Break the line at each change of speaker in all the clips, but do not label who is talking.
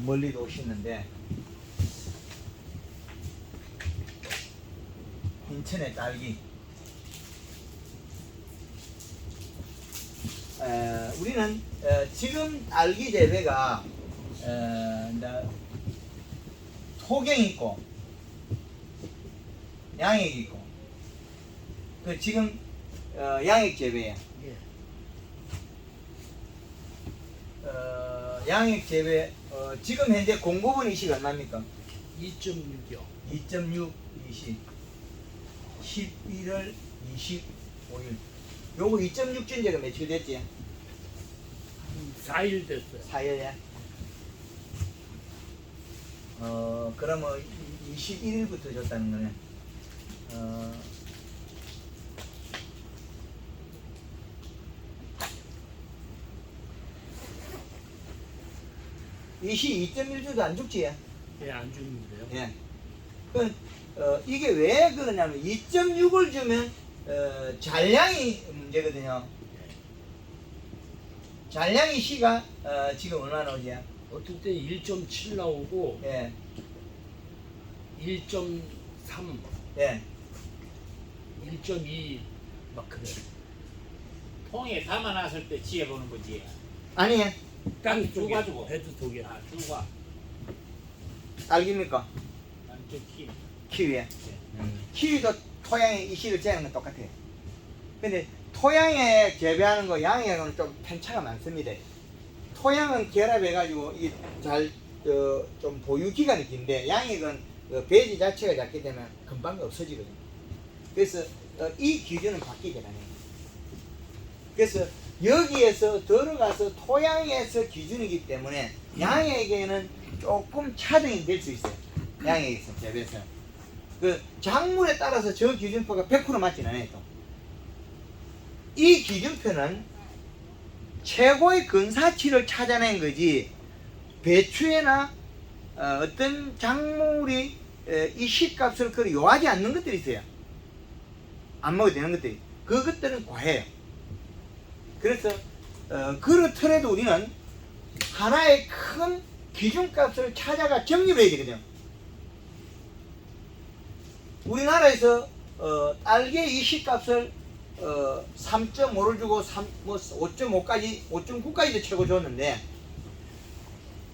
멀리도 오시는데 인천의 딸기. 우리는 지금 딸기 재배가 이제 토경 있고 양액 있고 그 지금 양액 재배야.
예.
양액 재배 지금 현재 공급원 이식 얼마입니까?
2.6이요.
2.6 이식 11월 25일 요거 2.6 전제가 며칠 됐지?
4일 됐어요.
4일이야. 그러면 21일부터 줬다는 거네. 이시 2.1주도 안 죽지?
예, 안 주는데요.
예. 그 이게 왜 그러냐면 2.6을 주면 잔량이 문제거든요. 잔량이 시가 지금 얼마나 오지?
어떤 때 1.7 나오고
예.
1.3,
예.
1.2 막 그래.
통에 담아놨을 때 지어보는 거지.
아니
땅
주
속에
가지고.
베드 속에.
아, 주가
딸기입니까?
남쪽 키.
키위에. 키위도 토양에 이식을 재는 건 똑같아요. 근데 토양에 재배하는 거 양에는 좀 편차가 많습니다. 토양은 결합해가지고 이게 잘 좀 보유 기간이 긴데 양액은 배지 자체가 작기 때문에 금방 없어지거든요. 그래서 이 기준은 바뀌게 되네요. 그래서 여기에서 들어가서 토양에서 기준이기 때문에 양에게는 조금 차등이 될 수 있어요. 양에게서 재배에서 그 작물에 따라서 저 기준표가 100% 맞지는 않아요. 또. 이 기준표는 최고의 근사치를 찾아낸 거지 배추에나 어떤 작물이 이 시값을 그리 요하지 않는 것들이 있어요. 안 먹어도 되는 것들이. 그것들은 과해요. 그래서 그렇더라도 우리는 하나의 큰 기준값을 찾아가 정립을 해야 되거든요. 우리나라에서 딸기의 이 시값을 3.5를 주고 5.5까지 5.9까지도 최고 줬는데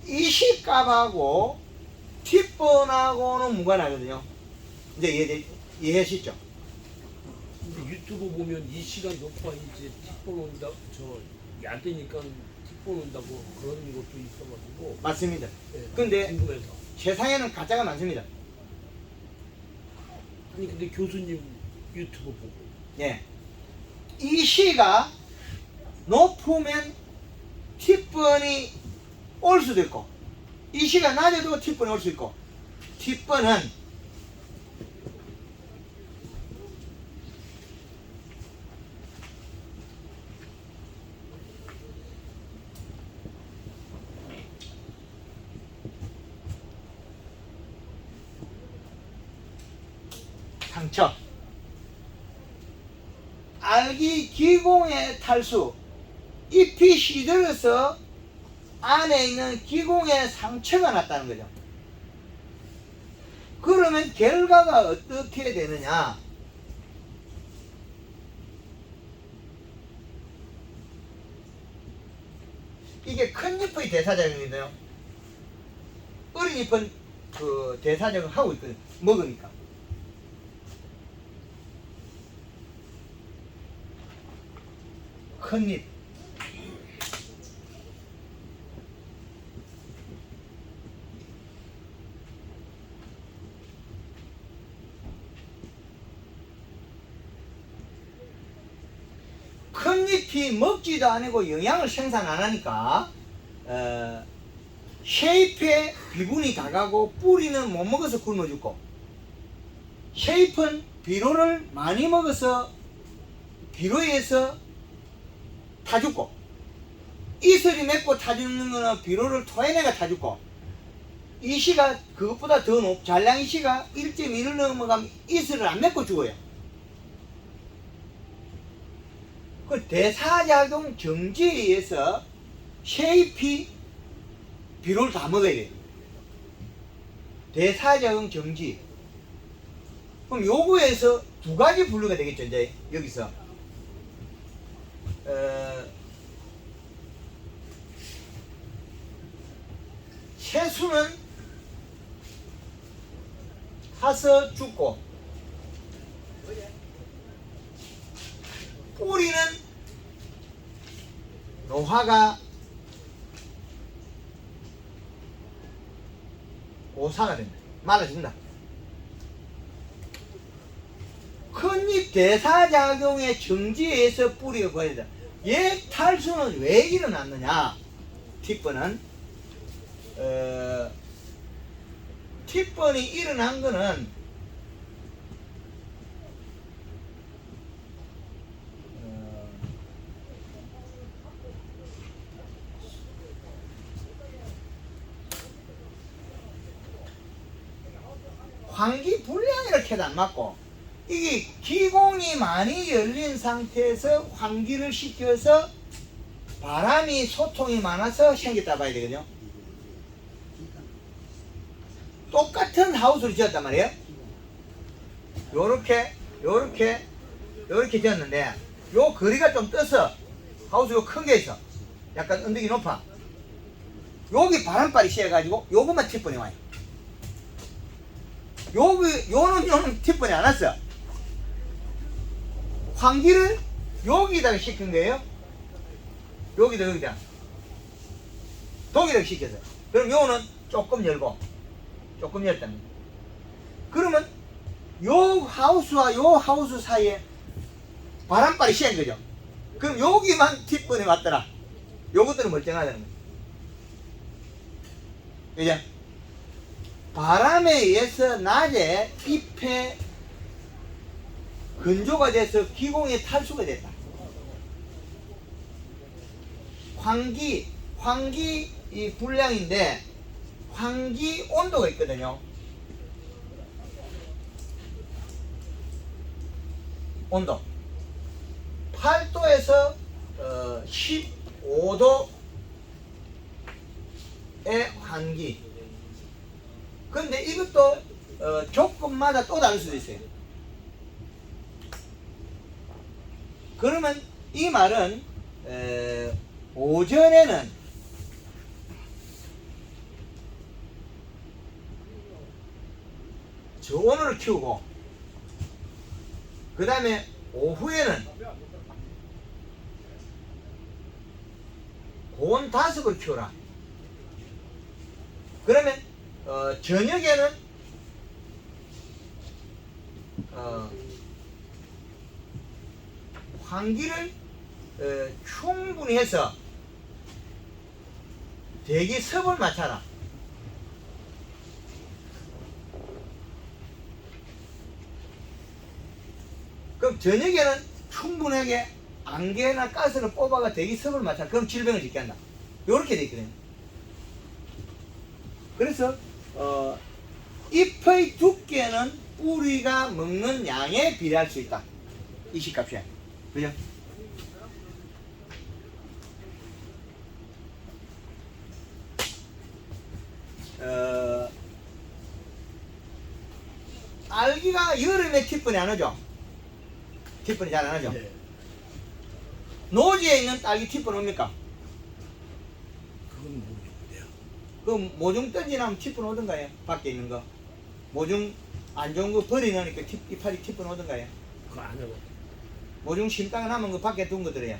이 시값하고 팁번하고는 무관하거든요. 이제 이해하시죠?
근데 유튜브 보면 이 시간 높아 이제 팁볼 온다 저안 되니까 팁볼 온다고 그런 것도 있어가지고.
맞습니다.
예,
근데
궁금해서.
세상에는 가짜가 많습니다.
아니 근데 교수님 유튜브 보고.
예. 이 시가 높으면 팁번이 올 수도 있고 이 시가 낮아도 팁번이 올 수 있고 팁번은 상처 알기 기공의 탈수 잎이 시들어서 안에 있는 기공의 상처가 났다는 거죠. 그러면 결과가 어떻게 되느냐? 이게 큰 잎의 대사작용인데요. 어린 잎은 그 대사작용 하고 있거든요. 먹으니까. 큰 잎. 큰 잎이 먹지도 않고 영양을 생산 안 하니까 쉐잎에 비분이 다가고 뿌리는 못 먹어서 굶어 죽고 쉐잎은 비료를 많이 먹어서 비료에서 타 죽고 이슬이 맺고 타 죽는 거는 비료를 토해내가 타 죽고 이 시가 그것보다 더 잔량 이 시가 1.1을 넘어가면 이슬을 안 맺고 죽어요. 그 대사작용 정지에 의해서 쉐잎이 비료를 다 먹어야 돼. 대사자형 정지. 그럼 요거에서 두 가지 분류가 되겠죠, 이제 여기서. 채수는 타서 죽고, 뿌리는 노화가 고사가 된다. 말라진다. 큰잎 대사작용의 정지에 의해서 뿌리가 거해진다. 얘 탈수는 왜 일어났느냐? 티번은 티번이 일어난 거는 환기 불량이 이렇게도 안 맞고, 이게 기공이 많이 열린 상태에서 환기를 시켜서 바람이 소통이 많아서 생겼다 봐야 되거든요. 똑같은 하우스를 지었단 말이에요. 요렇게 지었는데, 요 거리가 좀 떠서 하우스 요 큰 게 있어. 약간 언덕이 높아. 여기 바람발이 씌어가지고 요것만 티번이 와요. 요는 티번이 안 왔어. 환기를 여기다가 시킨 거예요. 여기다 동일하게 시켜서. 그럼 요는 조금 열고 조금 열답니다. 그러면 요 하우스와 요 하우스 사이에 바람발이 씌인 거죠. 그럼 여기만 티번이 왔더라. 요것들은 멀쩡하다는 거예요. 그죠? 바람에 의해서 낮에 잎에 건조가 돼서 기공이 탈수가 됐다. 환기 이 불량인데, 환기 온도가 있거든요. 온도 8도에서 15도의 환기. 근데 이것도 조건마다 또 다를 수도 있어요. 그러면 이 말은 오전에는 저온을 키우고, 그 다음에 오후에는 고온 다습을 키우라. 그러면 저녁에는 환기를 충분히 해서 대기 습을 맞춰라. 그럼 저녁에는 충분하게 안개나 가스를 뽑아가 대기 습을 맞춰라. 그럼 질병을 짓게 한다. 요렇게 돼 있거든요. 그래서 잎의 두께는 뿌리가 먹는 양에 비례할 수 있다. 이 시값이. 그죠? 알기가 여름에 티번이 안 오죠? 티번이 잘 안 오죠?
네.
노지에 있는 딸기 티번 옵니까?
그건 모르겠네요.
그 모종 던지나면 티번 오던가요? 밖에 있는 거. 모종 안 좋은 거 버리니까 이파리 티번 오던가요?
그거 안 해봤어요.
모종 심다가 남은 거 밖에 둔 것들이야.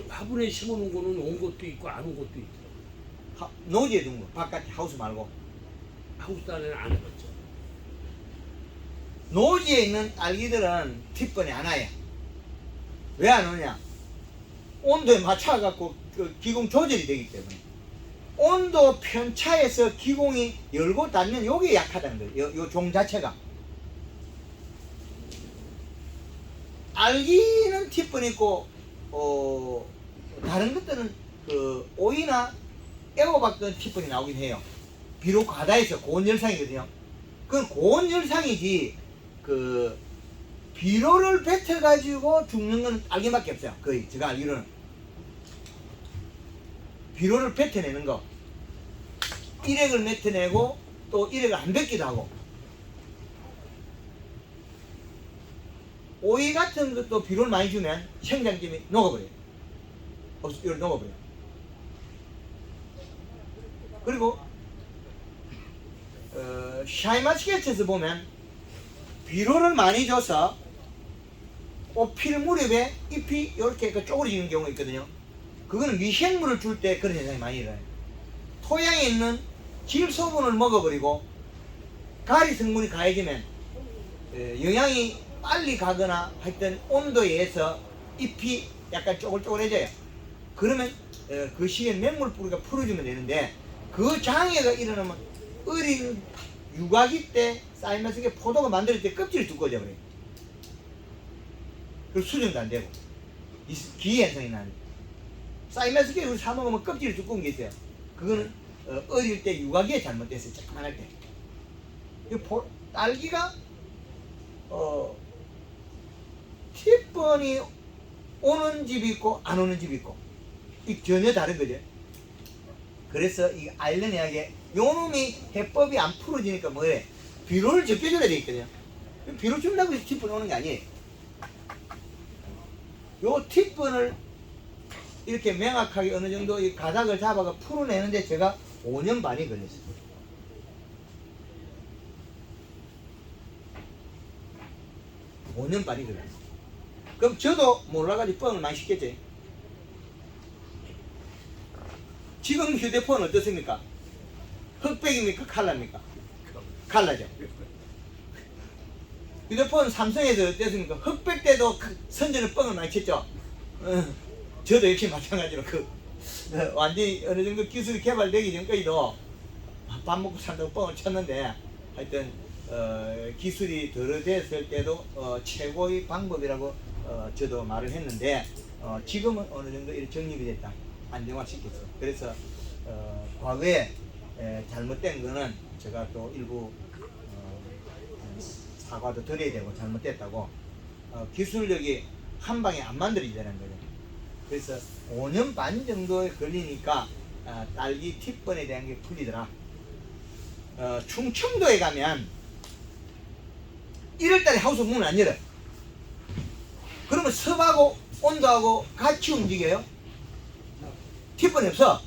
화분에 심어놓은 거는 온 것도 있고 안 온 것도 있더라고요.
노지에 둔 거. 바깥에 하우스 말고.
하우스 안에는 안 해봤죠.
노지에 있는 딸기들은 티번이 안 와요. 왜 안 오냐? 온도에 맞춰갖고 그 기공 조절이 되기 때문에. 온도 편차에서 기공이 열고 닫는 요게 약하다는 거예요. 요 종 자체가. 알기는 티번이 있고, 다른 것들은 그 오이나 애호박도 티번이 나오긴 해요. 비록 과다해서 고온열상이거든요. 그건 고온열상이지, 그 비료를 뱉어가지고 죽는 건 알기밖에 없어요. 거의 제가 알기로는 비료를 뱉어내는 거. 일액을 맺혀내고 또 일액을 안 뱉기도 하고, 오이 같은 것도 비료를 많이 주면 생장점이 녹아버려요. 이걸 녹아버려요. 그리고 샤인마스켓에서 보면 비료를 많이 줘서 꽃필 무렵에 잎이 이렇게 쪼그러지는 경우가 있거든요. 그거는 미생물을 줄 때 그런 현상이 많이 일어나요. 토양에 있는 질소분을 먹어버리고 가리 성분이 가해지면 영양이 빨리 가거나 하여튼 온도에 의해서 잎이 약간 쪼글쪼글해져요. 그러면 그 시기에 맹물 뿌리가 풀어주면 되는데, 그 장애가 일어나면 어린 육아기 때 샤인마스켓 포도가 만들 때 껍질이 두꺼워져 버려요. 그리고 수정도 안 되고 기현상이 나는. 샤인마스켓 우리 사 먹으면 껍질이 두꺼운 게 있어요. 그거는 어릴 때 육아기에 잘못됐어요. 조그만할 때. 딸기가 티번이 오는 집이 있고 안 오는 집이 있고, 이 전혀 다른 거죠. 그래서 이 아일랜드하게 요놈이 해법이 안 풀어지니까 뭐래, 비료를 적게 줘야 되거든요. 비료 준다고 해서 티번 오는 게 아니에요. 요 티번을 이렇게 명확하게 어느 정도 이 가닥을 잡아가 풀어내는데 제가 5년 반이 걸렸어요. 5년 반이 걸렸어요. 그럼 저도 몰라가지고 뻥을 많이 씻겠지. 지금 휴대폰 어떻습니까? 흑백입니까? 칼라입니까? 칼라죠. 휴대폰 삼성에서 어땠습니까? 흑백 때도 선전을 뻥을 많이 쳤죠. 저도 역시 마찬가지로 완전히 어느 정도 기술이 개발되기 전까지도 밥 먹고 산다고 뻥을 쳤는데, 하여튼 기술이 덜 됐을 때도 최고의 방법이라고 저도 말을 했는데, 지금은 어느 정도 이렇게 정립이 됐다. 안정화시켰어요. 그래서 과거에 잘못된 거는 제가 또 일부 사과도 드려야 되고, 잘못됐다고 기술력이 한 방에 안 만들어지다는 거죠. 그래서 5년 반 정도에 걸리니까 딸기 팁번에 대한 게 풀리더라. 충청도에 가면 1월달에 하우스 문을 안 열어요. 그러면 습하고 온도하고 같이 움직여요. 팁번이 없어.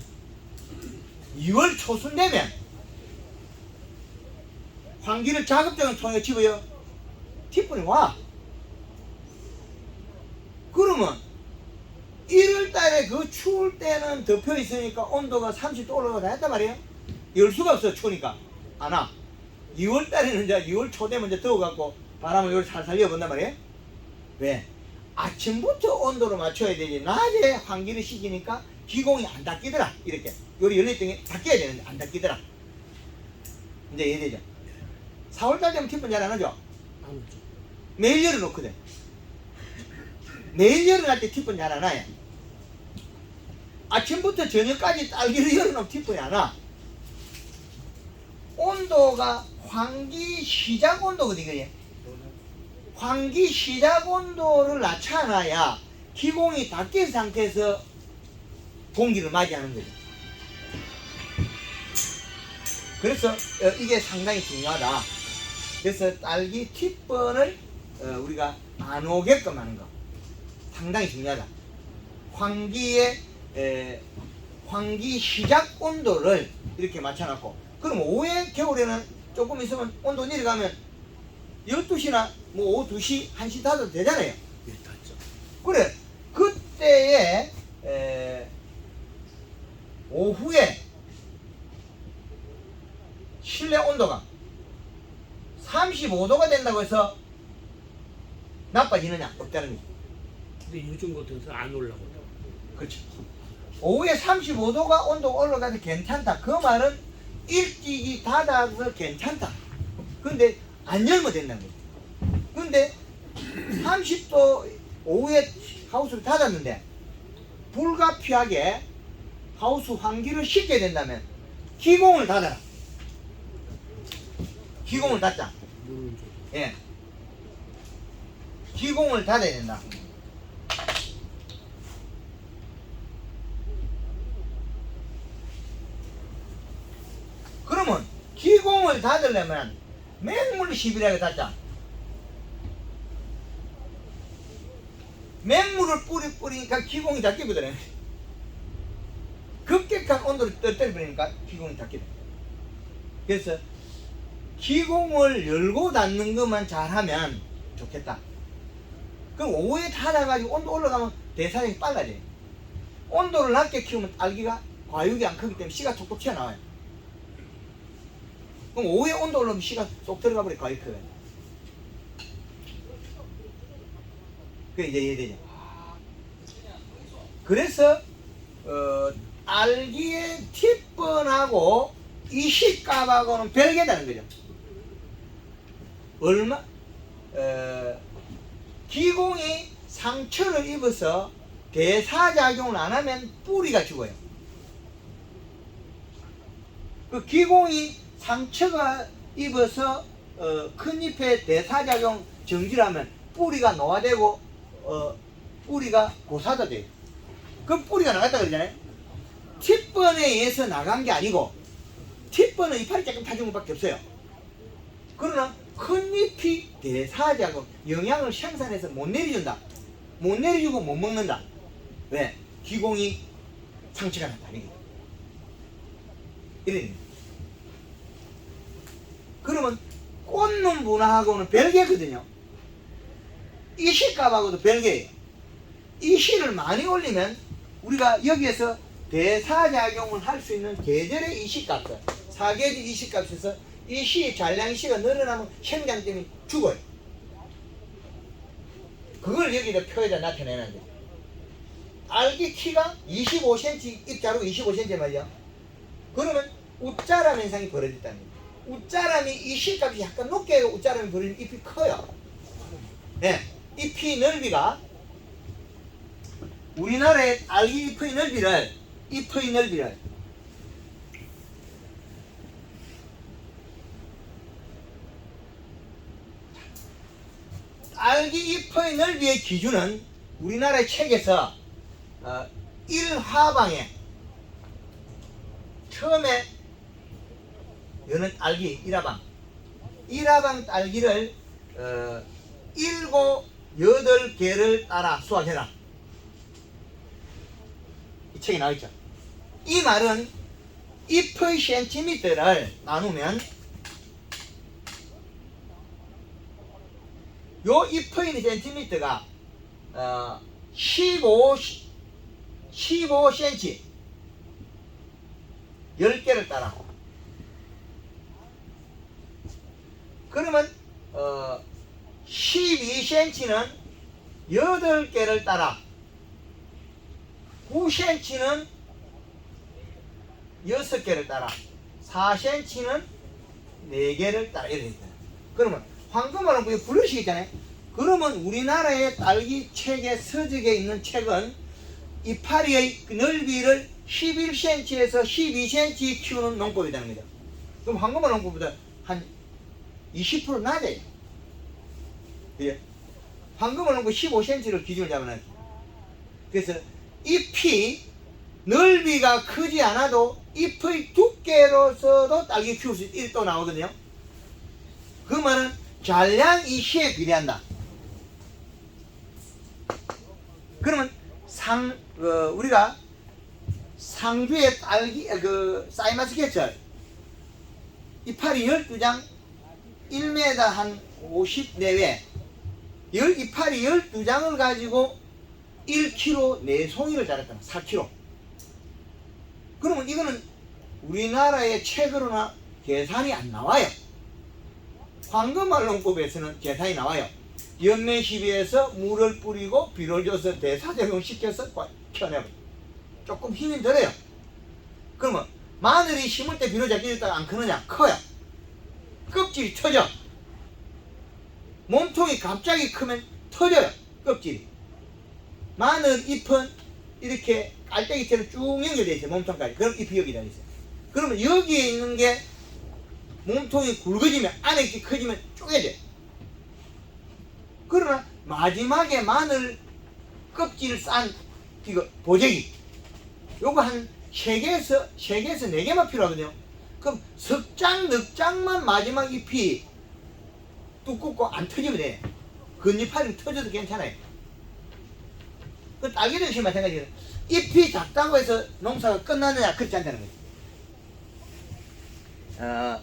2월 초순 되면 환기를 자급자족 통해 집어요. 팁번이 와. 그러면 1월 달에 그 추울 때는 덮여 있으니까 온도가 30도 올라가다 했단 말이에요. 열 수가 없어. 추우니까 안 와. 2월 달에는 이제 2월 초 되면 이제 더워갖고 바람을 여기 살살 이어본단 말이에요. 왜? 아침부터 온도를 맞춰야 되지. 낮에 환기를 시키니까 기공이 안 닦이더라. 이렇게 요리 열렸더니 닦여야 되는데 안 닦이더라. 이제 이해되죠? 4월달 되면 팁번 잘 안 하죠?
안 오죠.
매일 열어놓거든. 매일 열어놓을 때 팁번 잘 안 와요. 아침부터 저녁까지 딸기를 열어놓으면 팁번이 안 와. 온도가 환기 시작 온도거든요. 환기 시작 온도를 낮춰놔야 기공이 닦인 상태에서 공기를 맞이하는 거죠. 그래서 이게 상당히 중요하다. 그래서 딸기 팁번을 우리가 안 오게끔 하는 거 상당히 중요하다. 환기 시작 온도를 이렇게 맞춰놨고, 그럼 오후에 겨울에는 조금 있으면 온도 내려가면 12시나 뭐 오후 2시, 1시 닫아도 되잖아요.
예, 닿죠.
그래, 그때에 오후에 실내 온도가 35도가 된다고 해서 나빠지느냐? 없다는 거죠.
근데 요즘 같아서 안 올라가요.
그렇죠. 오후에 35도가 온도가 올라가서 괜찮다. 그 말은 일찍이 닫아서 괜찮다. 근데 안 열면 된다는 거죠. 근데 30도 오후에 하우스를 닫았는데 불가피하게 하우스 환기를 시켜야 된다면 기공을 닫아라. 기공을 닫자.
물은 좀.
예. 기공을 닫아야 된다. 그러면 기공을 닫으려면 맹물 10이라고 닫자. 맹물을 뿌리니까 기공이 닫게 되더래. 급격한 온도를 떨어뜨리니까 기공이 닫게 돼. 그래서 기공을 열고 닫는 것만 잘하면 좋겠다. 그럼 오후에 닫아가지고 온도 올라가면 대사량이 빨라져요. 온도를 낮게 키우면 딸기가 과육이 안 크기 때문에 씨가 톡톡 튀어나와요. 그럼 오후에 온도 올라오면 씨가 쏙 들어가 버려 과육이 커요. 그게 이제 이해되죠? 그래서 딸기의 티번하고 이식값하고는 별개다는 거죠. 기공이 상처를 입어서 대사작용을 안 하면 뿌리가 죽어요. 그 기공이 상처가 입어서 큰 잎에 대사작용 정지하면 뿌리가 노화되고 뿌리가 고사화돼요. 그럼 뿌리가 나갔다 그러잖아요. 팁번에 의해서 나간 게 아니고 팁번은 이파리 조금 타준 것밖에 없어요. 그러나 큰 잎이 대사작용 영양을 생산해서 못 내려준다. 못 내려주고 못 먹는다. 왜? 기공이 상처가 났다. 이래. 그러면 꽂는 분화하고는 별개거든요. 이식값하고도 별개예요. 이식을 많이 올리면 우리가 여기에서 대사작용을 할 수 있는 계절의 이식값을 사계절 이식값에서 이시 잔량이시가 늘어나면 생장 때문에 죽어요. 그걸 여기다 표에다 나타내는 거예요. 딸기 키가 25cm, 입자로 25cm 말이야. 그러면 웃자람 현상이 벌어졌다는 거예요. 웃자람이 이시값이 약간 높게 해서 웃자람이 벌어지면 잎이 커요. 네, 잎이 넓이가 우리나라의 딸기 잎의 넓이를 딸기 잎의 넓이의 기준은 우리나라의 책에서 1화방에 처음에 여는 딸기 1화방 딸기를 7, 8개를 따라 수확해라. 이 책에 나와있죠. 이 말은 잎의 센티미터를 나누면 요 잎의 센티미터가 15cm 10개를 따라. 그러면 12cm는 8개를 따라 9cm는 6개를 따라 4cm는 4개를 따라 이렇게 있잖아요. 그러면 황금알은 그게 분류식 있잖아요. 그러면 우리나라의 딸기 책의 서적에 있는 책은 이파리의 넓이를 11cm에서 12cm 키우는 농법이라는 거죠. 그럼 황금알 농법보다 한 20% 낮아요. 그래? 황금알 농법 15cm를 기준을 잡아놔요. 그래서 잎이 넓이가 크지 않아도 잎의 두께로서도 딸기 키울 수 있다 또 나오거든요. 그 말은 잔량 이시에 비례한다. 그러면 우리가 상주의 딸기 사이마스 개철 이파리 12장 1m 한 50 내외 이파리 12장을 가지고 1kg 4송이를 자랐다. 4kg. 그러면 이거는 우리나라의 책으로나 계산이 안 나와요. 황금알 농법에서는 계산이 나와요. 연매 시비에서 물을 뿌리고 비를 줘서 대사작용 시켜서 켜내버려. 조금 힘이 들어요. 그러면 마늘이 심을 때 비를 잡기 있다가 안 크느냐? 커요. 껍질이 터져. 몸통이 갑자기 크면 터져요. 껍질이. 마늘 잎은 이렇게 깔때기처럼 쭉 연결되어 있어요. 몸통까지. 그럼 잎이 여기 달려있어요. 그러면 여기에 있는 게 몸통이 굵어지면 안에 이렇게 커지면 쪼개져요. 그러나 마지막에 마늘 껍질 싼 이거 보재기 요거 한 3개에서 4개만 필요하거든요. 그럼 석장, 넉장만 마지막 잎이 두껍고 안 터지면 돼. 근잎알이 터져도 괜찮아요. 그 딸기도 역시 마찬가지예요. 잎이 작다고 해서 농사가 끝나느냐? 그렇지 않다는 거예요.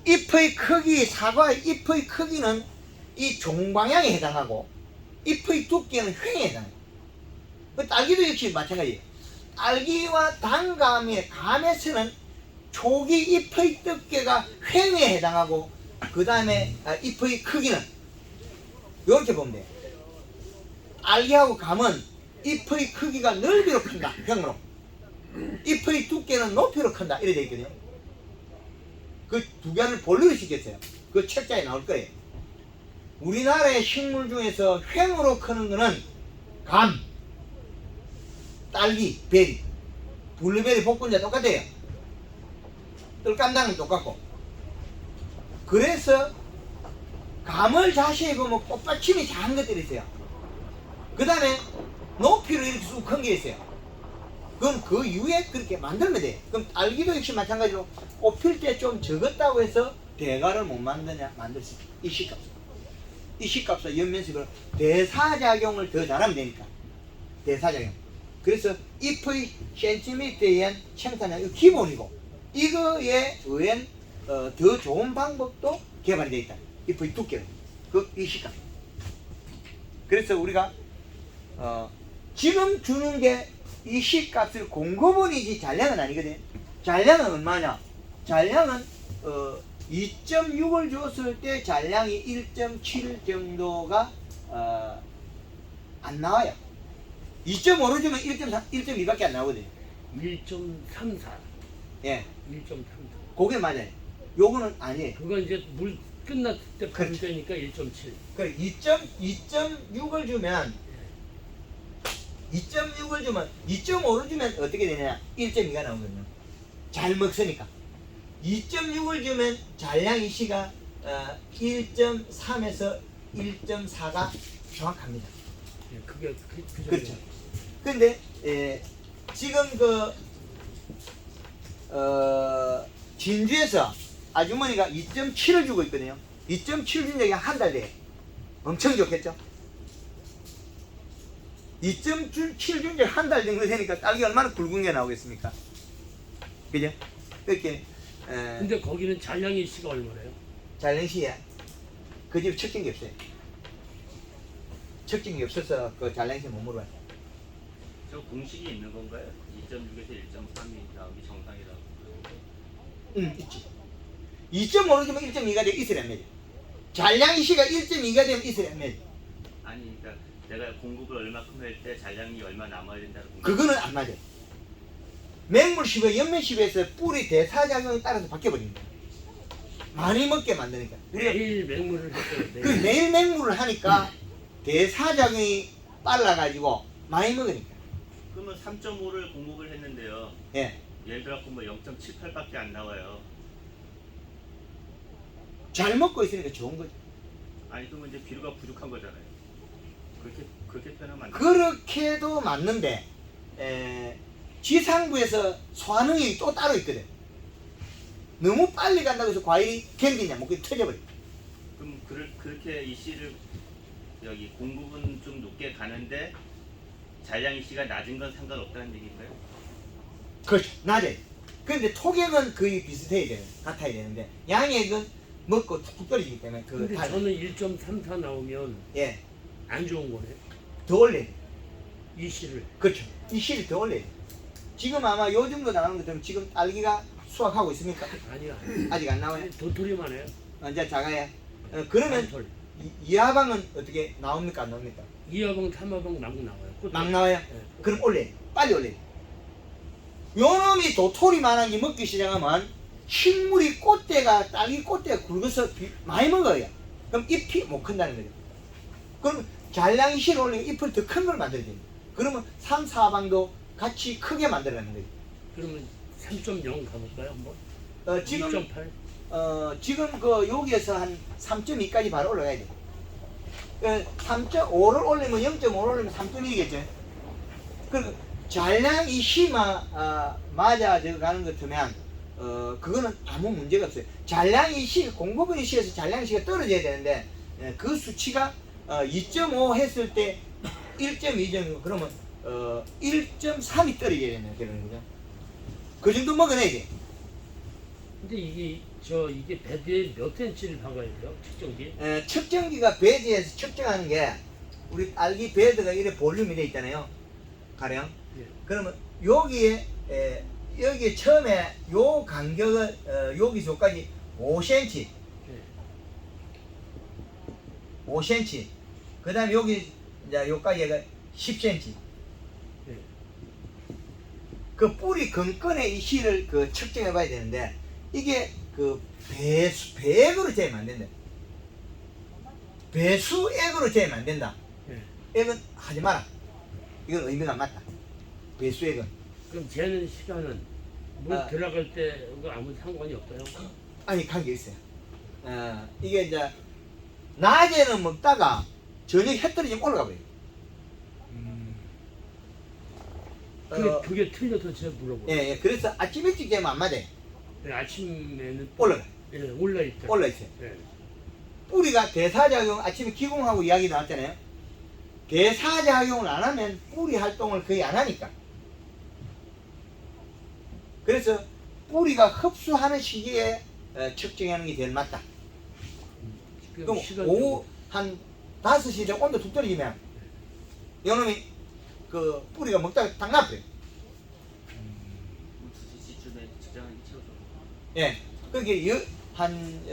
잎의 크기, 사과의 잎의 크기는 이 종방향에 해당하고 잎의 두께는 횡에 해당해요. 그 딸기도 역시 마찬가지예요. 딸기와 단감의 감에서는 초기 잎의 두께가 횡에 해당하고 그 다음에 잎의 크기는 이렇게 보면 돼요. 딸기하고 감은 잎의 크기가 넓이로 큰다, 횡으로. 잎의 두께는 높이로 큰다, 이렇게 되어 있거든요. 그 두 개를 분류를 시켰어요. 그 책자에 나올 거예요. 우리나라의 식물 중에서 횡으로 크는 거는 감, 딸기, 베리, 블루베리, 복분자 똑같아요. 뜰감당은 똑같고. 그래서 감을 자세히 보면 꽃받침이 작은 것들이 있어요. 그 다음에 높이로 이렇게 쑥 큰 게 있어요. 그건 그 이후에 그렇게 만들면 돼. 그럼 딸기도 역시 마찬가지로 꽃필 때 좀 적었다고 해서 대가를 못 만드냐? 만들 수 있어. 이 시값. 이 시값과 연면식으로 대사작용을 더 잘하면 되니까. 대사작용. 그래서 잎의 센티미터에 의한 생산량, 이거 기본이고, 이거에 의한 더 좋은 방법도 개발이 되어 있다. 잎의 두께로. 이 시값. 그래서 우리가 지금 주는 게 이 시값을 공급원이지 잔량은 아니거든. 잔량은 얼마냐? 잔량은 2.6을 줬을 때 잔량이 1.7 정도가 안 나와요. 2.5를 주면 1.2밖에 안 나오거든.
1.34.
예,
1.34.
그게 맞아요. 요거는 아니에요.
그건 이제 물 끝났을 때
그렇지.
되니까 1.7.
그래 2.6을 주면 2.5를 주면 어떻게 되냐? 1.2가 나오거든요. 잘 먹으니까. 2.6을 주면 잔량이 시가 1.3에서 1.4가 정확합니다.
예, 그게 그
그렇죠. 근데 지금 진주에서 아주머니가 2.7을 주고 있거든요. 2.7 준 적이 한 달 돼요. 엄청 좋겠죠? 2.7 준 적이 한 달 정도 되니까 딸기 얼마나 굵은 게 나오겠습니까? 그죠? 이렇게
근데 거기는 잔량이 씨가 얼마래요?
잘랭시에 그 집 척진 게 없어요. 척진 게 없어서 그 잘랭시 못 물어봐요.
저 공식이 있는 건가요? 2.6에서 1.3이 나오기 정상이라고.
응, 있지. 2.5로 주면 1.2가 되면 이슬이 안 매죠. 잔량이 시가 1.2가 되면 이슬이 안 매죠.
아니 그러니까 내가 공급을 얼마큼 할 때 잔량이 얼마 남아야 된다는 공급.
그거는 안 맞아요. 맹물시배, 연면시배에서 뿌리 대사작용에 따라서 바뀌어버립니다. 많이 먹게 만드니까. 우리가
매일 맹물을 했어요.
그 매일 맹물을 하니까 대사작용이 빨라가지고 많이 먹으니까.
그러면 3.5를 공급을 했는데요.
예.
예를 들어 뭐 0.78밖에 안 나와요.
잘 먹고 있으니까 좋은 거죠.
아니 그러면 이제 비료가 부족한 거잖아요. 그렇게 표현하면 안 돼요.
그렇게도 맞는데 지상부에서 소화능력이 또 따로 있거든. 너무 빨리 간다고 해서 과일이 견디냐 못 터져버려.
그럼 그렇게 이 씨를 여기 공급은 좀 높게 가는데 잔량이 씨가 낮은 건 상관없다는 얘기인가요?
그렇죠. 낮아요. 근데 토경은 거의 비슷해야 되는, 같아야 되는데 양액은 먹고 툭툭 떨어지기 때문에
근데 저는 1.34 나오면
예,
안 좋은 거네.
더 올려야 돼.
이 씨를.
그렇죠. 이 씨를 더 올려야 돼. 지금 아마 요 정도 나오는 것처럼 지금 딸기가 수확하고 있습니까?
아니야.
아직 안 나와요?
도토리만 해요.
이제 작아야. 그러면
도토리.
이하방은 어떻게 나옵니까? 안 나옵니까?
이하방, 삼하방 막 나와요.
막 나와요?
네.
그럼 올려야 돼. 빨리 올려야 돼. 요놈이 도토리만한 게 먹기 시작하면 식물이 꽃대가 딸기 꽃대가 굵어서 많이 먹어요. 그럼 잎이 못 큰다는 거죠. 그럼 잔량이 실어 올리면 잎을 더 큰 걸 만들어야 됩니다. 그러면 3, 4방도 같이 크게 만들어가는 거죠.
그러면 3.0 가볼까요 한번?
지금
2.8?
지금 그 여기에서 한 3.2까지 바로 올라가야 돼. 3.5를 올리면 0.5를 올리면 3.1이겠죠. 그리고 잔량이 심화 맞아져 가는 것 같으면 그거는 아무 문제가 없어요. 잔량이 시 공급원이 시에서 잔량시가 떨어져야 되는데 그 수치가 2.5 했을 때 1.2 그러면 1.3이 떨어져야 되는 거죠. 그 정도 먹어내야 돼.
근데 이게 배드에 몇 센치를 박아야 돼요? 측정기?
측정기가 배드에서 측정하는 게 우리 딸기 배드가 이래 볼륨이 돼 있잖아요. 가령.
예.
그러면 여기에 처음에 요 간격을 여기서 여기까지 5cm.
예.
5cm. 그 다음에 여기 이제 여기까지가 10cm.
예.
그 뿌리 근권의 이 실을 그 측정해 봐야 되는데 이게 그 배액으로 재면 안 된다. 배수액으로 재면 안 된다.
예.
액은 하지 마라. 이건 의미가 안 맞다. 배수액은.
그럼 재는 시간은 물
아.
들어갈 때 아무 상관이 없어요?
아니 관계 있어요. 이게 이제 낮에는 먹다가 저녁 해 떨어지면 올라가 버려요.
그게 틀려서 제가 물어봐요.
예. 그래서 아침 일찍 재면 안 맞아요.
네, 아침에는
올라가.
예, 올라있다.
올라 있어요.
예.
뿌리가 대사작용 아침에 기공하고 이야기 나왔잖아요. 대사작용을 안 하면 뿌리 활동을 거의 안 하니까. 그래서 뿌리가 흡수하는 시기에 측정하는 게 제일 맞다. 그럼 오후 한 5시에 온도 툭 떨어지면 이놈이 그 뿌리가 먹다가 딱 나버려요.
2시쯤에 직장하기 최고 좋은
예. 그게 한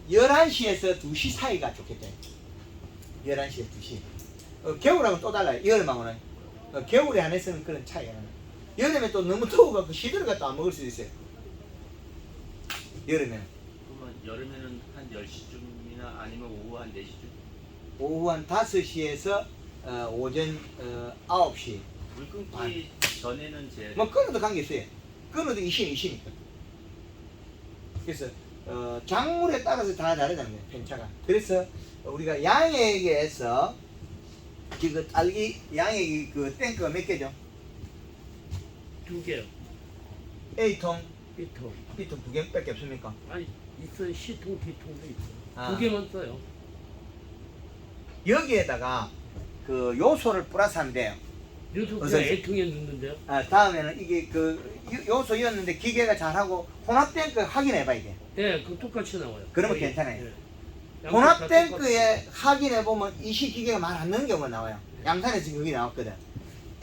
11시에서 2시 사이가 좋겠죠. 11시에서 2시. 겨울하고는 또 달라요. 여름하고는. 겨울에 안에서는 그런 차이가 나요. 여름에 또 너무 더워갖고 시들어가 또 안 먹을 수도 있어요. 여름에는.
그러면 여름에는 한 10시쯤이나 아니면 오후 한 4시쯤?
오후 한 5시에서 오전 9시.
물 끊기 전에는 제
뭐 끊어도 관계 있어요. 끊어도 이시니까. 그래서 작물에 따라서 다 다르다는 거예요. 편차가. 그래서 우리가 양액에서 지금 딸기 양액이 그 탱크가 몇 개죠?
2개요.
A통,
B통.
B통 2개밖에 없습니까?
아니, 있어요. C통, D통도 있어요.
아.
2개만 써요.
여기에다가 그 요소를 플러스하면 돼요.
요소
어서
그냥
오세요.
A통에 넣는데요.
다음에는 이게 그 요소였는데 기계가 잘하고 혼합된 거 확인해 봐야 돼.
네, 그 똑같이 나와요.
그러면
거의.
괜찮아요.
네. 양쪽 다
혼합된
똑같이.
거에 확인해 보면 이시 기계가 말 안 넣는 경우가 나와요. 양산에서 여기 나왔거든.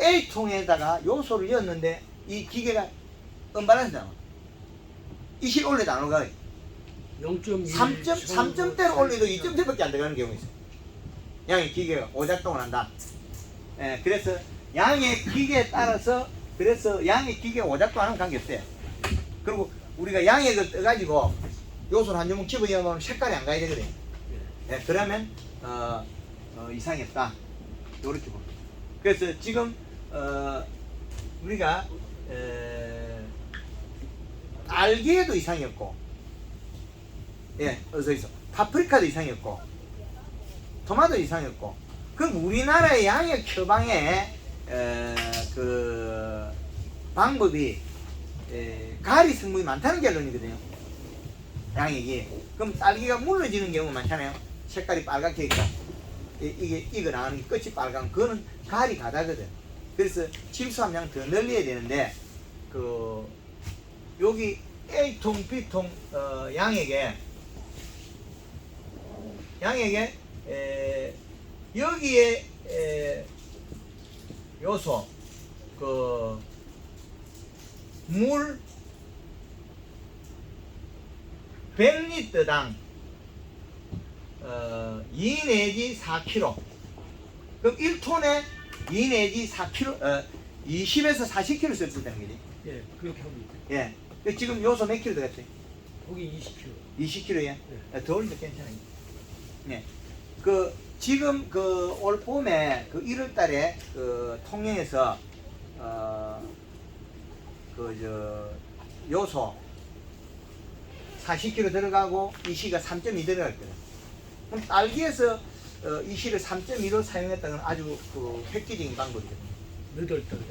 A통에다가 요소를 넣었는데 이 기계가 언밸런스 나와. 이시 올려도 안 올라가요.
0.1
3점대로 올려도 2점대밖에 안 들어가는 경우가 있어요. 양의 기계가 오작동을 한다. 예, 그래서 양의 기계에 따라서 그래서 양의 기계 오작동하는 관계 없어요. 그리고 우리가 양액을 떠가지고 요소를 한 주먹 집어넣으면 색깔이 안 가야 되거든요. 예, 그러면 이상이 없다. 이렇게 봅니다. 그래서 지금 우리가 딸기에도 이상이 없고, 예, 어서 있어. 파프리카도 이상이 없고, 토마토 이상이 없고, 그럼 우리나라의 양액 처방에 그 방법이 가리 성분이 많다는 결론이거든요. 양액이. 그럼 딸기가 물러지는 경우가 많잖아요. 색깔이 빨갛게 있고 이게 익어 나가는 게 끝이 빨간 그거는 가리 가다거든. 그래서 질소 함량 더 늘려야 되는데 그 여기 A통, B통 양액에 여기에 요소 그 물 100리터당 2 내지 4kg. 그럼 1톤에 2 내지 4kg, 20에서 40kg 쓸 수 있다는 거지.
예, 그렇게 하고 있어요.
예. 그 지금 요소 몇 킬로 들어갔어요?
거기 20kg.
20kg에? 더 올려도 괜찮아요. 네. 그, 지금 그 올 봄에 그 1월 달에 그 통영에서, 요소 40kg 들어가고 이시가 3.2 들어갔거든. 그럼 딸기에서 이시를 3.2로 사용했다는 건 아주 그 획기적인 방법이거든요.
몇 월 달이요?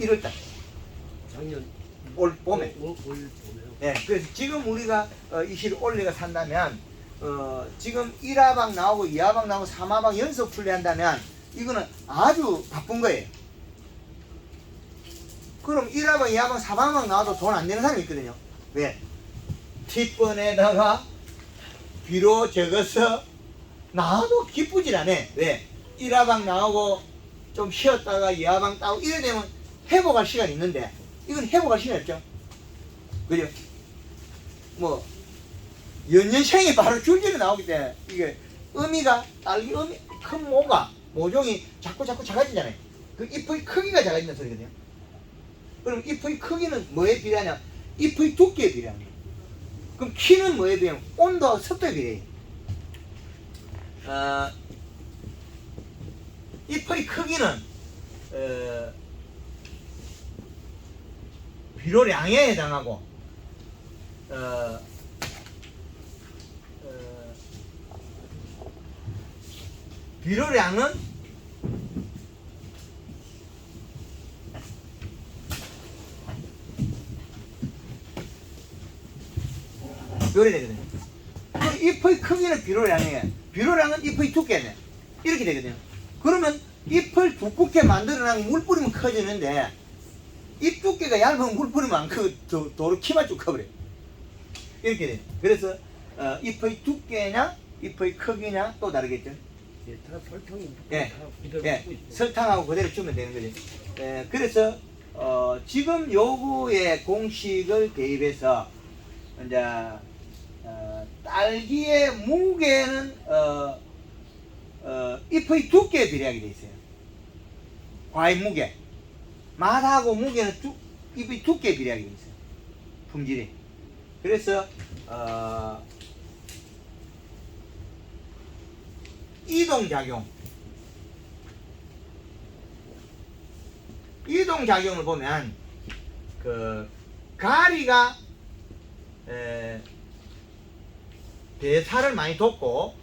1월 달.
작년
올 봄에.
올 봄에요.
예, 그래서 지금 우리가 이 시를 올리가 산다면 지금 1화방 나오고 2화방 나오고 3화방 연속 플레이한다면 이거는 아주 바쁜 거예요. 그럼 1화방, 2화방, 4화방 나와도 돈 안 되는 사람이 있거든요. 왜? 뒷번에다가 비로 적어서 나와도 기쁘질 않아. 왜? 1화방 나오고 좀 쉬었다가 2화방 따고 이래 되면 회복할 시간이 있는데 이건 회복할 시간이 없죠. 그죠? 뭐 연년생이 바로 줄줄이 나오기 때문에 이게 의미가 딸기 의미 큰 모가 모종이 자꾸 작아지잖아요. 그 잎의 크기가 작아진다는 소리거든요. 그럼 잎의 크기는 뭐에 비례하냐? 잎의 두께에 비례합니다. 그럼 키는 뭐에 비례하냐? 온도와 습도에 비례해요. 잎의 크기는 비료량에 해당하고 비료량은 요래 되거든요. 그 잎의 크기는 비료량이에요. 비료량은 잎의 두께네. 이렇게 되거든요. 그러면 잎을 두껍게 만들어놓으면 물 뿌리면 커지는데 잎 두께가 얇으면 물 뿌리면 안 크고 도로 키만 쭉 커버려요. 이렇게 돼요. 그래서 잎의 두께냐 잎의 크기냐 또 다르겠죠.
예, 다 설탕이
예,
다 그대로
예,
쓰고 있어요.
설탕하고 그대로 주면 되는 거죠. 그래서 지금 요구의 공식을 대입해서 이제 딸기의 무게는 잎의 두께에 비례하게 돼 있어요. 과일 무게, 맛하고 무게는 잎의 두께에 비례하게 돼 있어요. 품질이. 그래서 이동작용을 보면 그 가리가 대사를 많이 돕고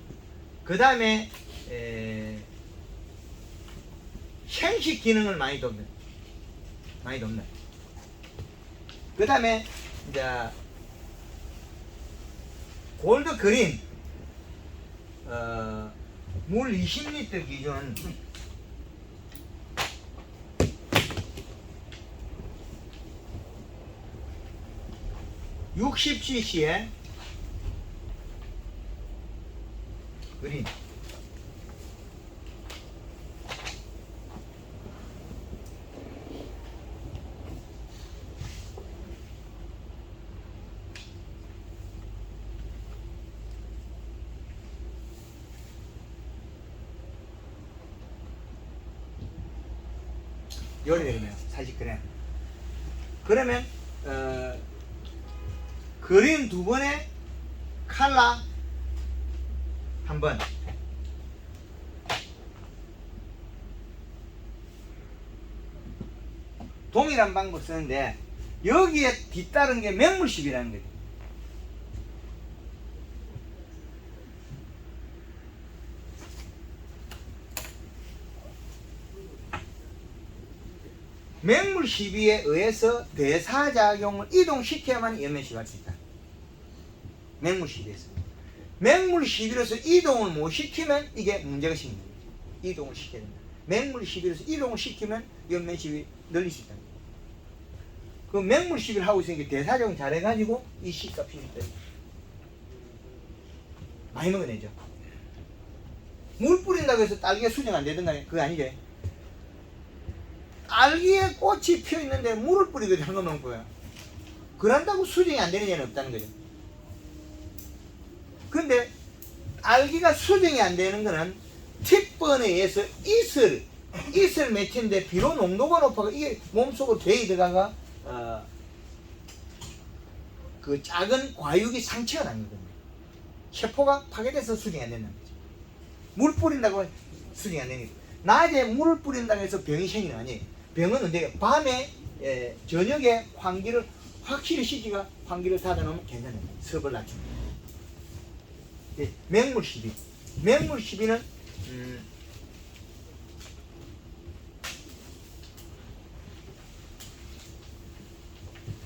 그 다음에 생식 기능을 많이 돕는 그 다음에 이제 골드 그린 물 20리터 기준 60cc의 그린 요리 되겠네요. 40g. 그러면 그린 2번에 칼라 1번. 동일한 방법 쓰는데 여기에 뒤따른 게 맹물십이라는 거죠. 맹물 시비에 의해서 대사작용을 이동시켜야만 연면시비할 수 있다. 맹물 시비에서. 맹물 시비로서 이동을 못 시키면 이게 문제가 생깁니다. 이동을 시켜야 된다. 맹물 시비로서 이동을 시키면 연면시비 늘릴 수 있다. 그 맹물 시비를 하고 있으니까 대사작용 잘해가지고 이 시값이 있다. 많이 먹어내죠. 물 뿌린다고 해서 딸기가 수정 안 되든가 그거 아니죠. 딸기에 꽃이 피어 있는데 물을 뿌리고 한 거면 뭐야? 그런다고 수정이 안 되는 애는 없다는 거죠. 근데 딸기가 수정이 안 되는 거는 팁번에 의해서 이슬 맺힌데 비료 농도가 높아가 이게 몸속으로 배에 들어가가 그 작은 과육이 상처가 나는 거거든요. 세포가 파괴돼서 수정이 안 된다는 거죠. 물 뿌린다고 수정이 안 되는 거죠. 낮에 물을 뿌린다고 해서 병이 생기는 거 아니에요. 병은 근데 밤에 저녁에 환기를 확실히 시기가 환기를 닫아놓으면 괜찮아요. 습을 낮춥니다. 맹물 시비. 맹물 시비는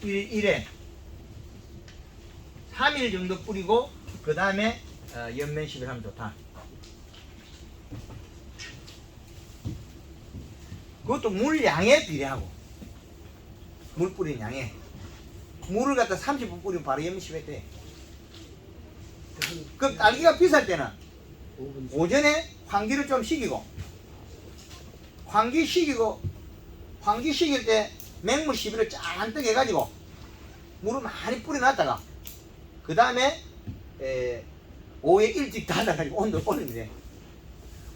1회 3일 정도 뿌리고 그 다음에 연면식을 하면 좋다. 그것도 물 양에 비례하고 물 뿌리는 양에 물을 갖다 30분 뿌리면 바로 연면식이 돼. 그럼 딸기가 비쌀 때는
5분
오전에 환기를 좀 시키고 환기 시킬 때 맹물 시비를 잔뜩 해가지고 물을 많이 뿌려놨다가 그 다음에 오후에 일찍 닫아가지고 온도를 올리면 돼.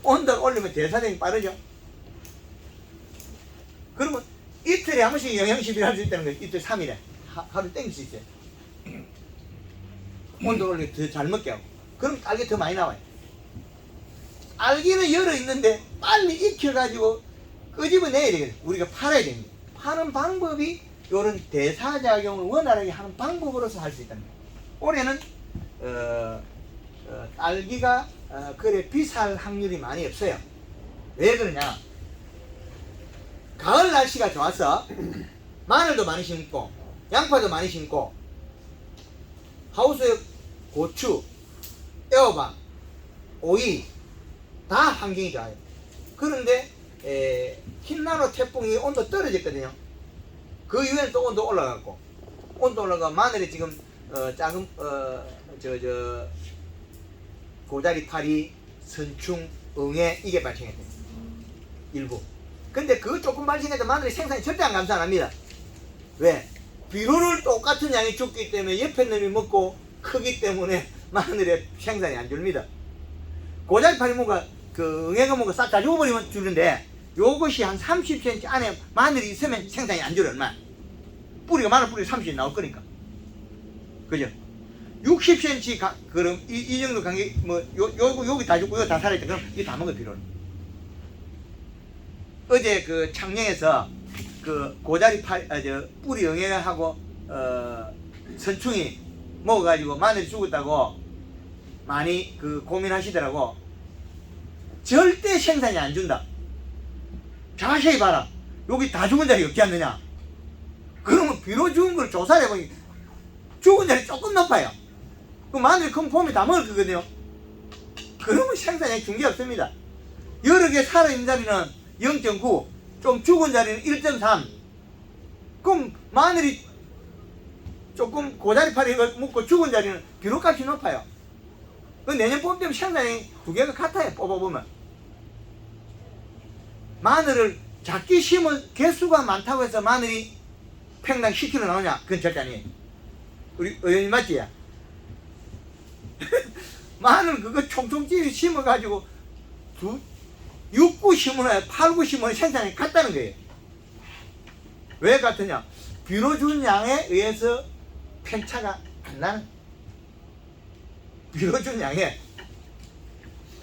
온도를 올리면 대사량이 빠르죠. 그러면 이틀에 한 번씩 영양시비를 할 수 있다는 거예요. 이틀 3일에 하루 땡길 수 있어요. 온도를 올리면 더 잘 먹게 하고 그럼 딸기 더 많이 나와요. 알기는 열어 있는데 빨리 익혀가지고 끄집어내야 되거든요. 우리가 팔아야 됩니다. 파는 방법이 이런 대사작용을 원활하게 하는 방법으로서 할 수 있다는 거예요. 올해는 딸기가 그래 비쌀 확률이 많이 없어요. 왜 그러냐? 가을 날씨가 좋아서 마늘도 많이 심고 양파도 많이 심고 하우스에 고추, 애호박, 오이 다 환경이 좋아요. 그런데 흰나노 태풍이 온도 떨어졌거든요. 그 이후에는 또 온도 올라갔고 온도 올라가 마늘이 지금 작은 고자리 파리, 선충, 응애 이게 발생했대요. 일부. 근데 그거 조금 발생해도 마늘이 생산이 절대 안 감소합니다. 왜? 비료를 똑같은 양이 줬기 때문에 옆에 놈이 먹고 크기 때문에 마늘의 생산이 안 줄입니다. 고자리 파리 뭔가 그 응애가 뭔가 싹 다 죽어버리면 주는데 요것이 한 30cm 안에 마늘이 있으면 생산이 안 줄어요. 얼마? 뿌리가 마늘 뿌리 30cm 나올 거니까. 그죠? 60cm 그럼 이 정도 간격 뭐 여기 다 죽고 여기 다 살아있다. 그럼 이거 다 먹을 필요는. 어제 그 창녕에서 그 고자리 뿌리 응애하고 선충이 먹어가지고 마늘이 죽었다고 많이 그 고민하시더라고. 절대 생산이 안 준다. 자세히 봐라. 여기 다 죽은 자리 없지 않느냐? 그러면 비료 죽은 걸 조사를 해보니 죽은 자리 조금 높아요. 그 마늘 큰 폼이 다 먹을 거거든요. 그러면 생산량이 준 게 없습니다. 여러 개 살아있는 자리는 0.9, 좀 죽은 자리는 1.3. 그럼 마늘이 조금 고자리파리 먹고 죽은 자리는 비료값이 높아요. 그 내년 봄 되면 생산량이 두 개가 같아요. 뽑아보면. 마늘을 작게 심은 개수가 많다고 해서 마늘이 평당 10kg 나오냐? 그건 절대 아니에요. 우리 의원님 맞지? 마늘 그거 총총찌리 심어가지고 6, 9 심으나 8, 9 심으나 생산이 같다는 거예요. 왜 같으냐? 비료 준 양에 의해서 편차가 안 나는. 비료 준 양에.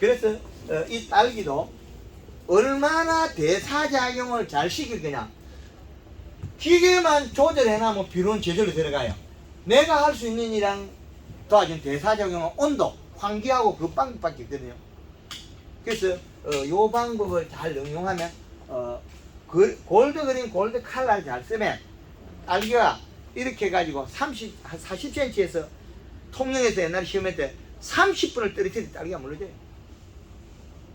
그래서 이 딸기도 얼마나 대사작용을 잘 시킬 거냐. 기계만 조절해놔면 비료는 제대로 들어가요. 내가 할 수 있는 일이랑 도와준 대사작용은 온도, 환기하고 그 방법밖에 없거든요. 그래서 요 방법을 잘 응용하면 골드그린 골드 칼라를 잘 쓰면 딸기가 이렇게 해가지고 40cm에서 통영에서 옛날에 시험할 때 30분을 떨어뜨린 딸기가 물러져요.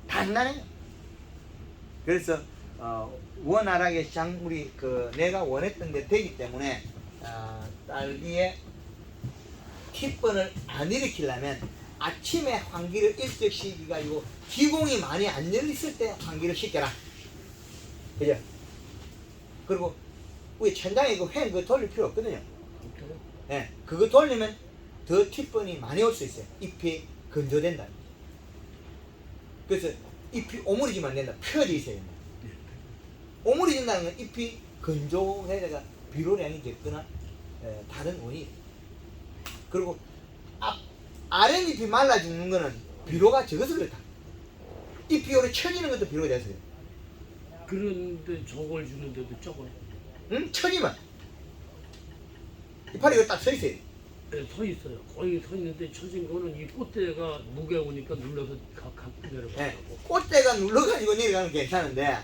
단단해요. 그래서 원활하게 작물이 내가 원했던 데 되기 때문에 딸기에 킥번을 안 일으키려면 아침에 환기를 일찍 시키가지고 기공이 많이 안 열렸을 때 환기를 시켜라. 그죠? 그리고 우리 천장에 팬 그거 돌릴 필요 없거든요. 네, 그거 돌리면 더 킥번이 많이 올 수 있어요. 잎이 건조된다. 그래서 잎이 오므리지면 안 된다. 펴져 있어야 된다. 오므리진다는 건 잎이 건조해다가 비료량이 적거나 다른 원인. 그리고 아랫잎이 말라 죽는 거는 비료가 적어서 그렇다. 잎이 오래 처지는 것도 비료가 돼서 그래.
그런데 저걸 주는데도 적어요.
응? 처지면 이파리 이거 딱 서 있어요.
네, 서 있어요. 거의 서 있는데 처진 거는 이 꽃대가 무게 오니까 눌러서 갖고 내려가고.
네. 꽃대가 눌러가지고 내려가는 건 괜찮은데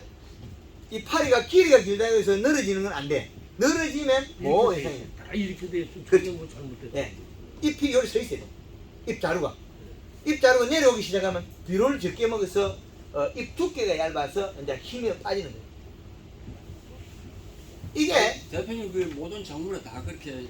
이 파리가 길이가 길다고 해서 늘어지는 건 안 돼. 늘어지면 뭐 이상해.
이렇게 돼 있어.
그렇지.
저게 뭐 잘못됐다.
예. 잎이 여기 서 있어야 돼. 잎 자루가. 잎 자루가 내려오기 시작하면 비료를 적게 먹어서 잎 두께가 얇아서 이제 힘이 빠지는 거예요. 이게
대표님 그 모든 작물에 다 그렇게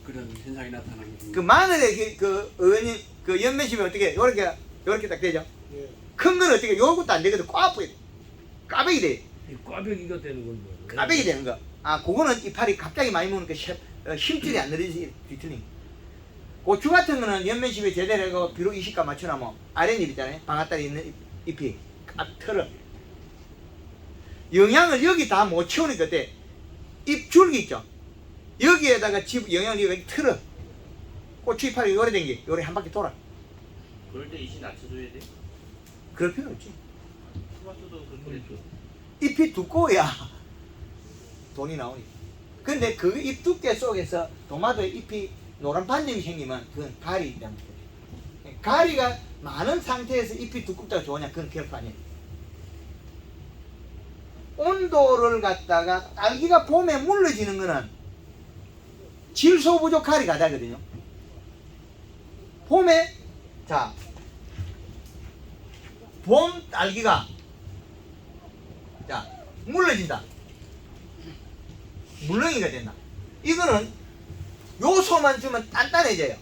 그런 현상이 나타나는
그
겁니다.
마늘의 그 의원님 그 연면심이 어떻게 요렇게 딱 되죠?
예.
큰 건 어떻게 요것도 안 되거든. 꽈배기 돼.
이 꽈배기가 되는 건 뭐예요?
꽈배기 되는 거. 아, 그거는 이파리 갑자기 많이 먹으니까 힘줄이 안 늘어지지 뒤틀린. 고추 같은 거는 연면심이 제대로 해서 비료 이식과 맞춰놓으면 아랫잎 있잖아요. 방앗달에 있는 잎이 딱 털어. 영양을 여기 다 못 채우니까 어때? 잎 줄기 있죠? 여기에다가 영양을 여기 틀어. 고추 이파리 요래 댕기 요래 한 바퀴 돌아.
그럴 때 이씨 낮춰줘야 돼.
그럴 필요 없지.
토마토도 그렇게 해줘.
잎이 두꺼워야 돈이 나오니까. 근데 그 잎 두께 속에서 토마토의 잎이 노란 반점이 생기면 그건 가리 때문에. 가리가 많은 상태에서 잎이 두껍다고 좋으냐? 그건 결코 아니에요. 온도를 갖다가 딸기가 봄에 물러지는 거는 질소 부족 가리 가다거든요. 봄에 자 봄 딸기가 자 물러진다. 물렁이가 된다. 이거는 요소만 주면 단단해져요.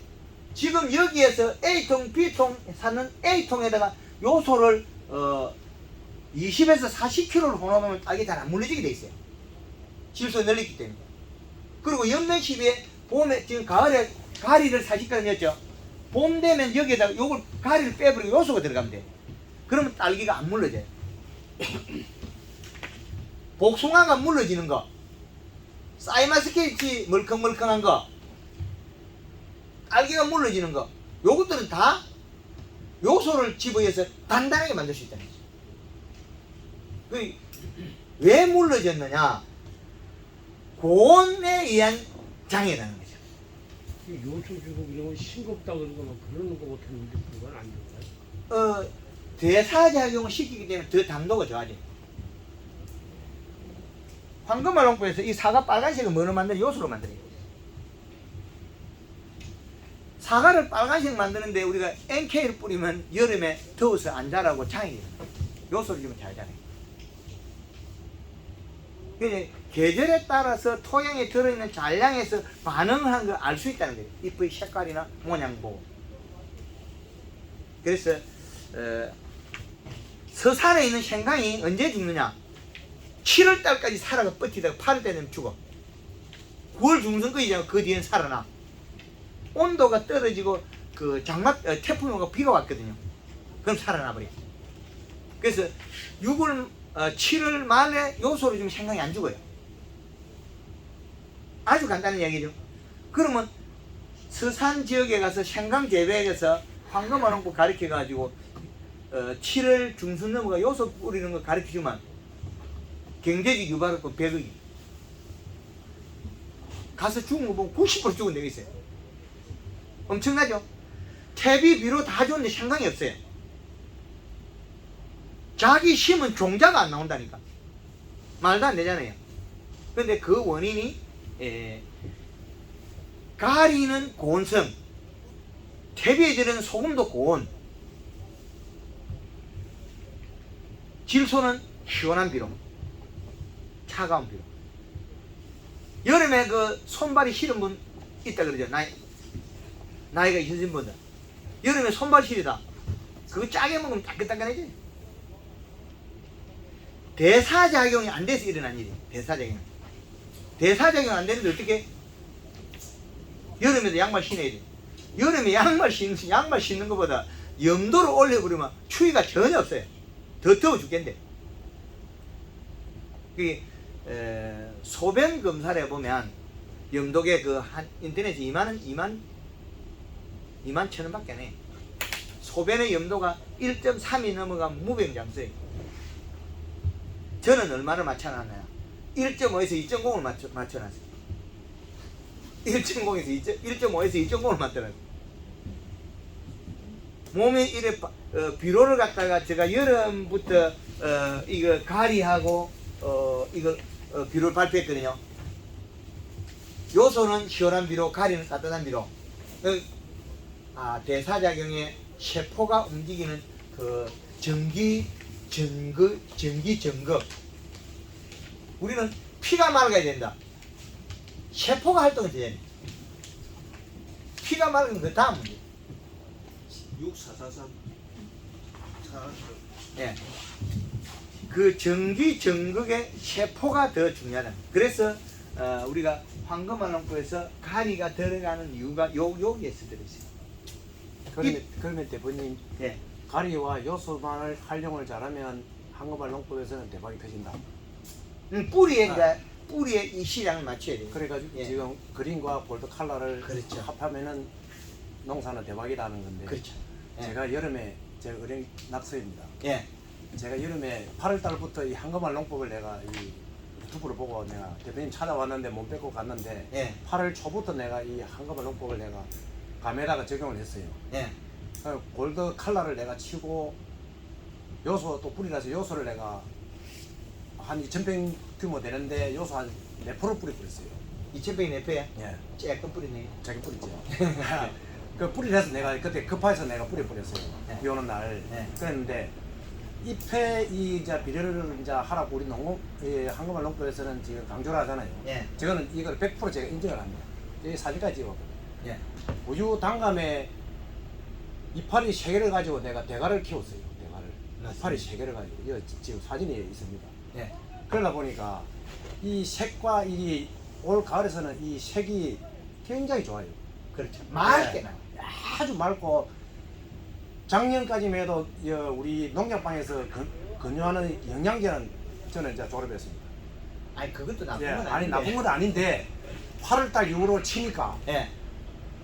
지금 여기에서 A통, B통 사는 A통에다가 요소를 20에서 40kg를 혼합하면 딸기 잘 안 물러지게 돼 있어요. 질소 늘리기 때문에. 그리고 연면십에 봄에 지금 가을에 가리를 40g 넣었죠. 봄 되면 여기에다가 요걸 가리를 빼버리고 요소가 들어가면 돼. 그러면 딸기가 안 물러져요. 복숭아가 물러지는 거, 사이마스케이치 멀컹멀컹한 거, 딸기가 물러지는 거, 요것들은 다 요소를 집어여서 단단하게 만들 수 있다는 거죠. 왜 물러졌느냐? 고온에 의한 장애라는 거죠.
요소 주고 이런 건 싱겁다 그러거나 그러는 거 같았는데 그건 안 좋아요.
대사작용을 시키기 때문에 더 당도가 좋아져요. 황금알롱포에서 이 사과 빨간색을 뭐로 만들어요? 요소로 만들어요. 사과를 빨간색 만드는데 우리가 NK를 뿌리면 여름에 더워서 안 자라고 장애가 돼요. 요소를 주면 잘 자라요. 그러니까 계절에 따라서 토양에 들어있는 잔량에서 반응을 하는 걸 알 수 있다는 거예요. 잎의 색깔이나 모양 보고. 그래서 서산에 있는 생강이 언제 죽느냐? 7월달까지 살아가 버티다가 8월 되면 죽어. 9월 중순까지 그 뒤엔 살아나. 온도가 떨어지고 그 태풍이 오고 비가 왔거든요. 그럼 살아나 버려. 그래서 7월 말에 요소를 주면 생강이 안 죽어요. 아주 간단한 얘기죠. 그러면 서산 지역에 가서 생강 재배해서 황금알롱포 가르쳐가지고 7월 중순 넘어가 요소 뿌리는 거 가르쳐주면 경제적 유발효과 100억이. 가서 죽은 거 보면 90% 죽은 데가 있어요. 엄청나죠? 퇴비, 비료 다 좋은데 생강이 없어요. 자기 심은 종자가 안 나온다니까. 말도 안 되잖아요. 근데 그 원인이 가리는 고온성, 퇴비에 들어있는 소금도 고온, 질소는 시원한 비료, 차가운 비료. 여름에 그 손발이 시린 분 있다 그러죠. 나이가 있으신 분들. 여름에 손발 시리다. 그거 짜게 먹으면 따끈따끈해져요. 대사작용이 안 돼서 일어난 일이에요. 대사작용 안 되는데 어떻게? 여름에도 양말 신어야 돼. 여름에 양말 신는 것보다 염도를 올려버리면 추위가 전혀 없어요. 더 더워 죽겠는데. 소변 검사를 해보면 염도계 인터넷에 2만 1,000원 밖에 안 해. 소변의 염도가 1.3이 넘어가면 무병장수예요. 저는 얼마를 맞춰놨나요? 1.5에서 2.0을 맞춰놨어요. 1.5에서 2.0을 맞춰놨어요. 몸에 이래 비료를 갖다가 제가 여름부터 이거 가리하고 이거 비료를 발표했거든요. 요소는 시원한 비로, 가리는 따뜻한 비로. 대사작용에 세포가 움직이는 그 전기 전극. 우리는 피가 맑아야 된다. 세포가 활동이 돼야 돼. 피가 맑으면 그 다음 문제.
6443
예. 그 전기 전극의 세포가 더 중요하다. 그래서 우리가 황금알농법에서 가리가 들어가는 이유가 여기에서 들어있어요.
그러면 대표님,
예.
가리와 요소만을 활용을 잘하면 한금알 농법에서는 대박이 터진다.
뿌리에 이제 뿌리에 이 시량을 맞춰야 돼요.
그래가지고
예.
지금 그린과 골드 컬러를
그렇죠.
합하면은 농사는 대박이라는 건데.
그렇죠. 예.
제가 여름에 제가 의뢰 낙서입니다.
예.
제가 여름에 8월 달부터 이 한금알 농법을 내가 이 유튜브를 보고 내가 대표님 찾아왔는데 몸 뺏고 갔는데
예.
8월 초부터 내가 이 한금알 농법을 내가 감에다가 적용을 했어요.
예.
골드 컬러를 내가 치고 요소 또 뿌리라서 요소를 내가 한 2,000평 규모 되는데 요소 한 4% 뿌리고 있어요.
2,000평이 몇 배야?
예,
쬐끔 뿌리네.
자기 뿌리죠. 그 뿌리라서 내가 그때 급해서 내가 뿌렸어요.
네.
비 오는 날.
네.
그랬는데 잎에 이 이제 비료를 이제 하라고 우리 한금알 농법에서는 지금 강조를 하잖아요.
예.
저거는 이걸 100% 제가 인정을 합니다. 이 사진까지 찍었거든요.
예.
우유 단감에 이파리 3개를 가지고 내가 대가를 키웠어요. 대가를. 이파리 3개를 가지고. 이거 지금 사진이 있습니다.
예.
그러다 보니까 이 색과 이 올 가을에서는 이 색이 굉장히 좋아요.
그렇죠. 맑게 나.
아주 맑고 작년까지만 해도 우리 농약방에서 권유하는 영양제는 저는 이제 졸업했습니다.
아니 그것도 나쁜
예,
건 아닌데.
아니 나쁜 건 아닌데 8월달 이후로 치니까
예.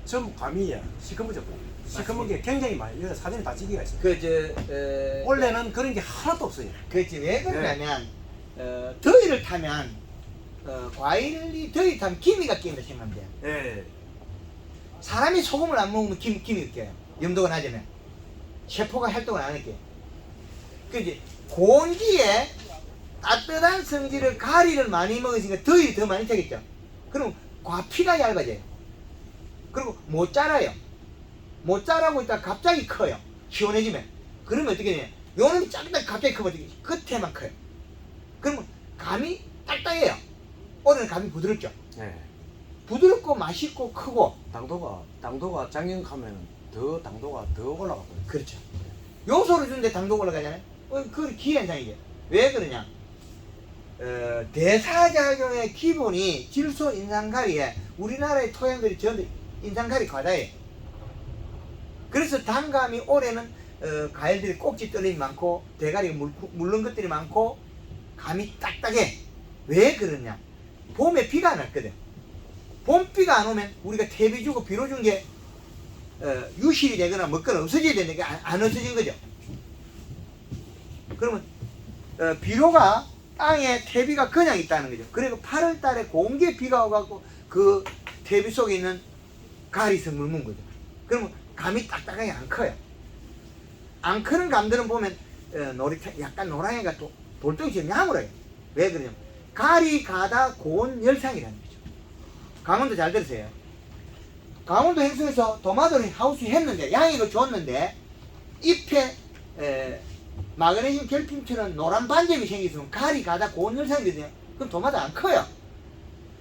전 감이 시커머졌고 시커먼 게 굉장히 많이 여기 사진에 다 찍기가 있어요. 원래는 그런 게 하나도 없어요.
그렇지. 왜 그러냐면 더위를 타면 과일이 더위 타면 기미가 끼는다 생각하면 돼요.
예.
사람이 소금을 안 먹으면 기미가 껴요. 염도가 낮으면 세포가 활동을 안 할게요. 그 이제 고온기에 따뜻한 성질을 가리를 많이 먹으니까 더위를 더 많이 타겠죠. 그럼 과피가 얇아져요. 그리고 못 자라요. 못 자라고 있다가 갑자기 커요. 시원해지면. 그러면 어떻게 되냐. 요놈이 짝딱 갑자기 크면 어떻게 끝에만 커요. 그러면 감이 딱딱해요. 올해는 감이 부드럽죠.
예.
부드럽고 맛있고 크고.
당도가 작년 가면 더 당도가 더 올라가거든요.
그렇죠. 요소를 주는데 당도가 올라가잖아요. 그건 기현상이죠. 왜 그러냐. 대사작용의 기본이 질소 인산가리에 우리나라의 토양들이 전부 인산가리 과다예요. 그래서 단감이 올해는 과일들이 꼭지 떨림이 많고 대가리가 물른 것들이 많고 감이 딱딱해. 왜 그러냐. 봄에 비가 안 왔거든. 봄비가 안 오면 우리가 퇴비 주고 비료 준 게 유실이 되거나 먹거나 없어져야 되는 게 안 없어진 거죠. 그러면 비료가 땅에 퇴비가 그냥 있다는 거죠. 그리고 8월 달에 공기에 비가 와갖고 그 퇴비 속에 있는 가리성 물문 거죠. 그러면 감이 딱딱하게 안 커요. 안 크는 감들은 보면 약간 노랑이가 돌덩이처럼 야물어요. 왜 그러냐면 가리 가다 고온 열상이라는 거죠. 강원도 잘 들으세요. 강원도 행성에서 도마도 하우스 했는데 양익을 줬는데 잎에 마그네슘 결핍처럼 노란 반점이 생겼으면 가리 가다 고온 열상이거든요. 그럼 도마도 안 커요.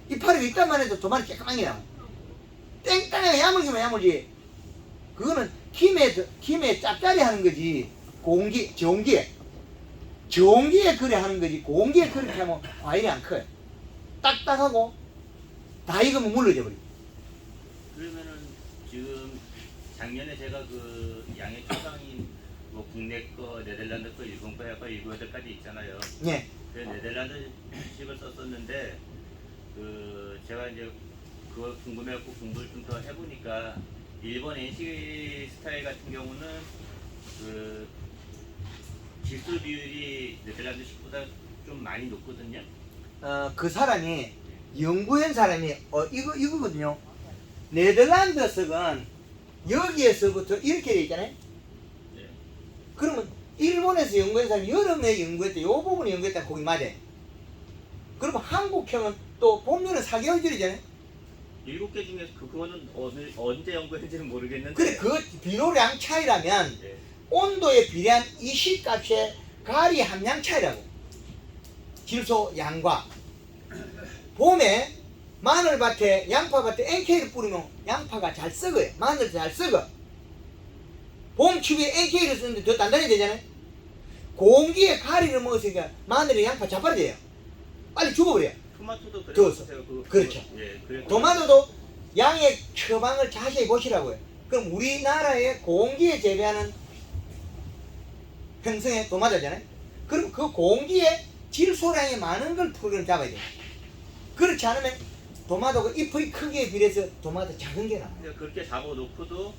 이파리가 있단만 해도 도마는 깨끗하게 나와요. 땡땅하게 야물기만 야물지. 그거는 김에 짭짜리 하는 거지. 저온기에 그래 하는 거지. 고온기에 그렇게 하면 과일이 안 커요. 딱딱하고 다 익으면 물러져 버려.
그러면은 지금 작년에 제가 그 양의 초상인 뭐 국내 거, 네덜란드 거, 일본 거 해서 7, 8가지 있잖아요.
예.
그 네덜란드 식을 썼었는데 그 제가 이제 그걸 궁금해갖고 공부를 좀 더 해보니까 일본 NC 스타일 같은 경우는 그 질소 비율이 네덜란드 식보다 좀 많이 높거든요.
그 사람이 연구한 사람이 이거거든요. 네덜란드 석은 여기에서부터 이렇게 돼 있잖아요.
네.
그러면 일본에서 연구한 사람이 여름에 연구했다. 요 부분을 연구했다. 거기 맞아요. 그러면 한국형은 또 봄여름 4개월 줄이잖아요.
7개 중에서 그거는 언제 연구했는지는 모르겠는데.
그래 그 비료량 차이라면
예.
온도에 비례한 이식값의 가리 함량 차이라고. 질소 양과. 봄에 마늘밭에 양파밭에 NK를 뿌리면 양파가 잘 썩어요. 마늘도 잘 썩어. 봄 추위에 NK를 쓰는데 더 단단히 되잖아요. 공기에 가리를 먹었으니까 마늘이 양파 자빠져요. 빨리 죽어버려요.
토마토도 그래요.
더워서.
제가
그렇죠.
예, 그래서
도마토도 양의 처방을 자세히 보시라고요. 그럼 우리나라의 공기에 재배하는 평성의 도마토잖아요. 그럼 그 공기에 질소량이 많은 걸 프로그램 잡아야 돼요. 그렇지 않으면 도마토가 잎의 크기에 비례해서 도마토 작은 게 나와요.
그냥 그렇게 잡아놓고도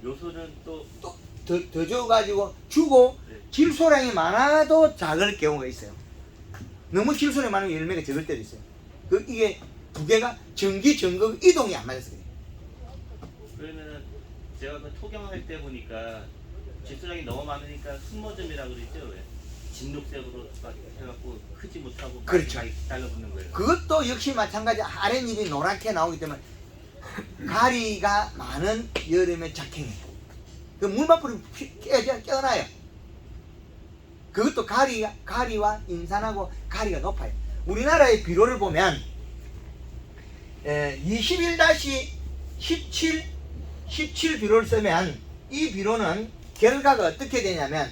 요소는 또
더 줘가지고 주고
네.
질소량이 많아도 작을 경우가 있어요. 너무 질소량이 많으면 열매가 적을 때도 있어요. 이게 두 개가 전기 전극 이동이 안 맞아서 그래요.
그러면은 제가 그 토경할 때 보니까 질소량이 너무 많으니까 순모점이라 그러죠. 왜? 진녹색으로 막 해갖고 크지 못하고
그렇죠.
많이 달라붙는 거예요.
그것도 역시 마찬가지. 아랫잎이 노랗게 나오기 때문에 가리가 많은 여름에 작행해요. 그 물만 뿌리면 깨어나요. 그것도 가리와 인산하고 가리가 높아요. 우리나라의 비료를 보면 21-17 비료를 쓰면 이 비료는 결과가 어떻게 되냐면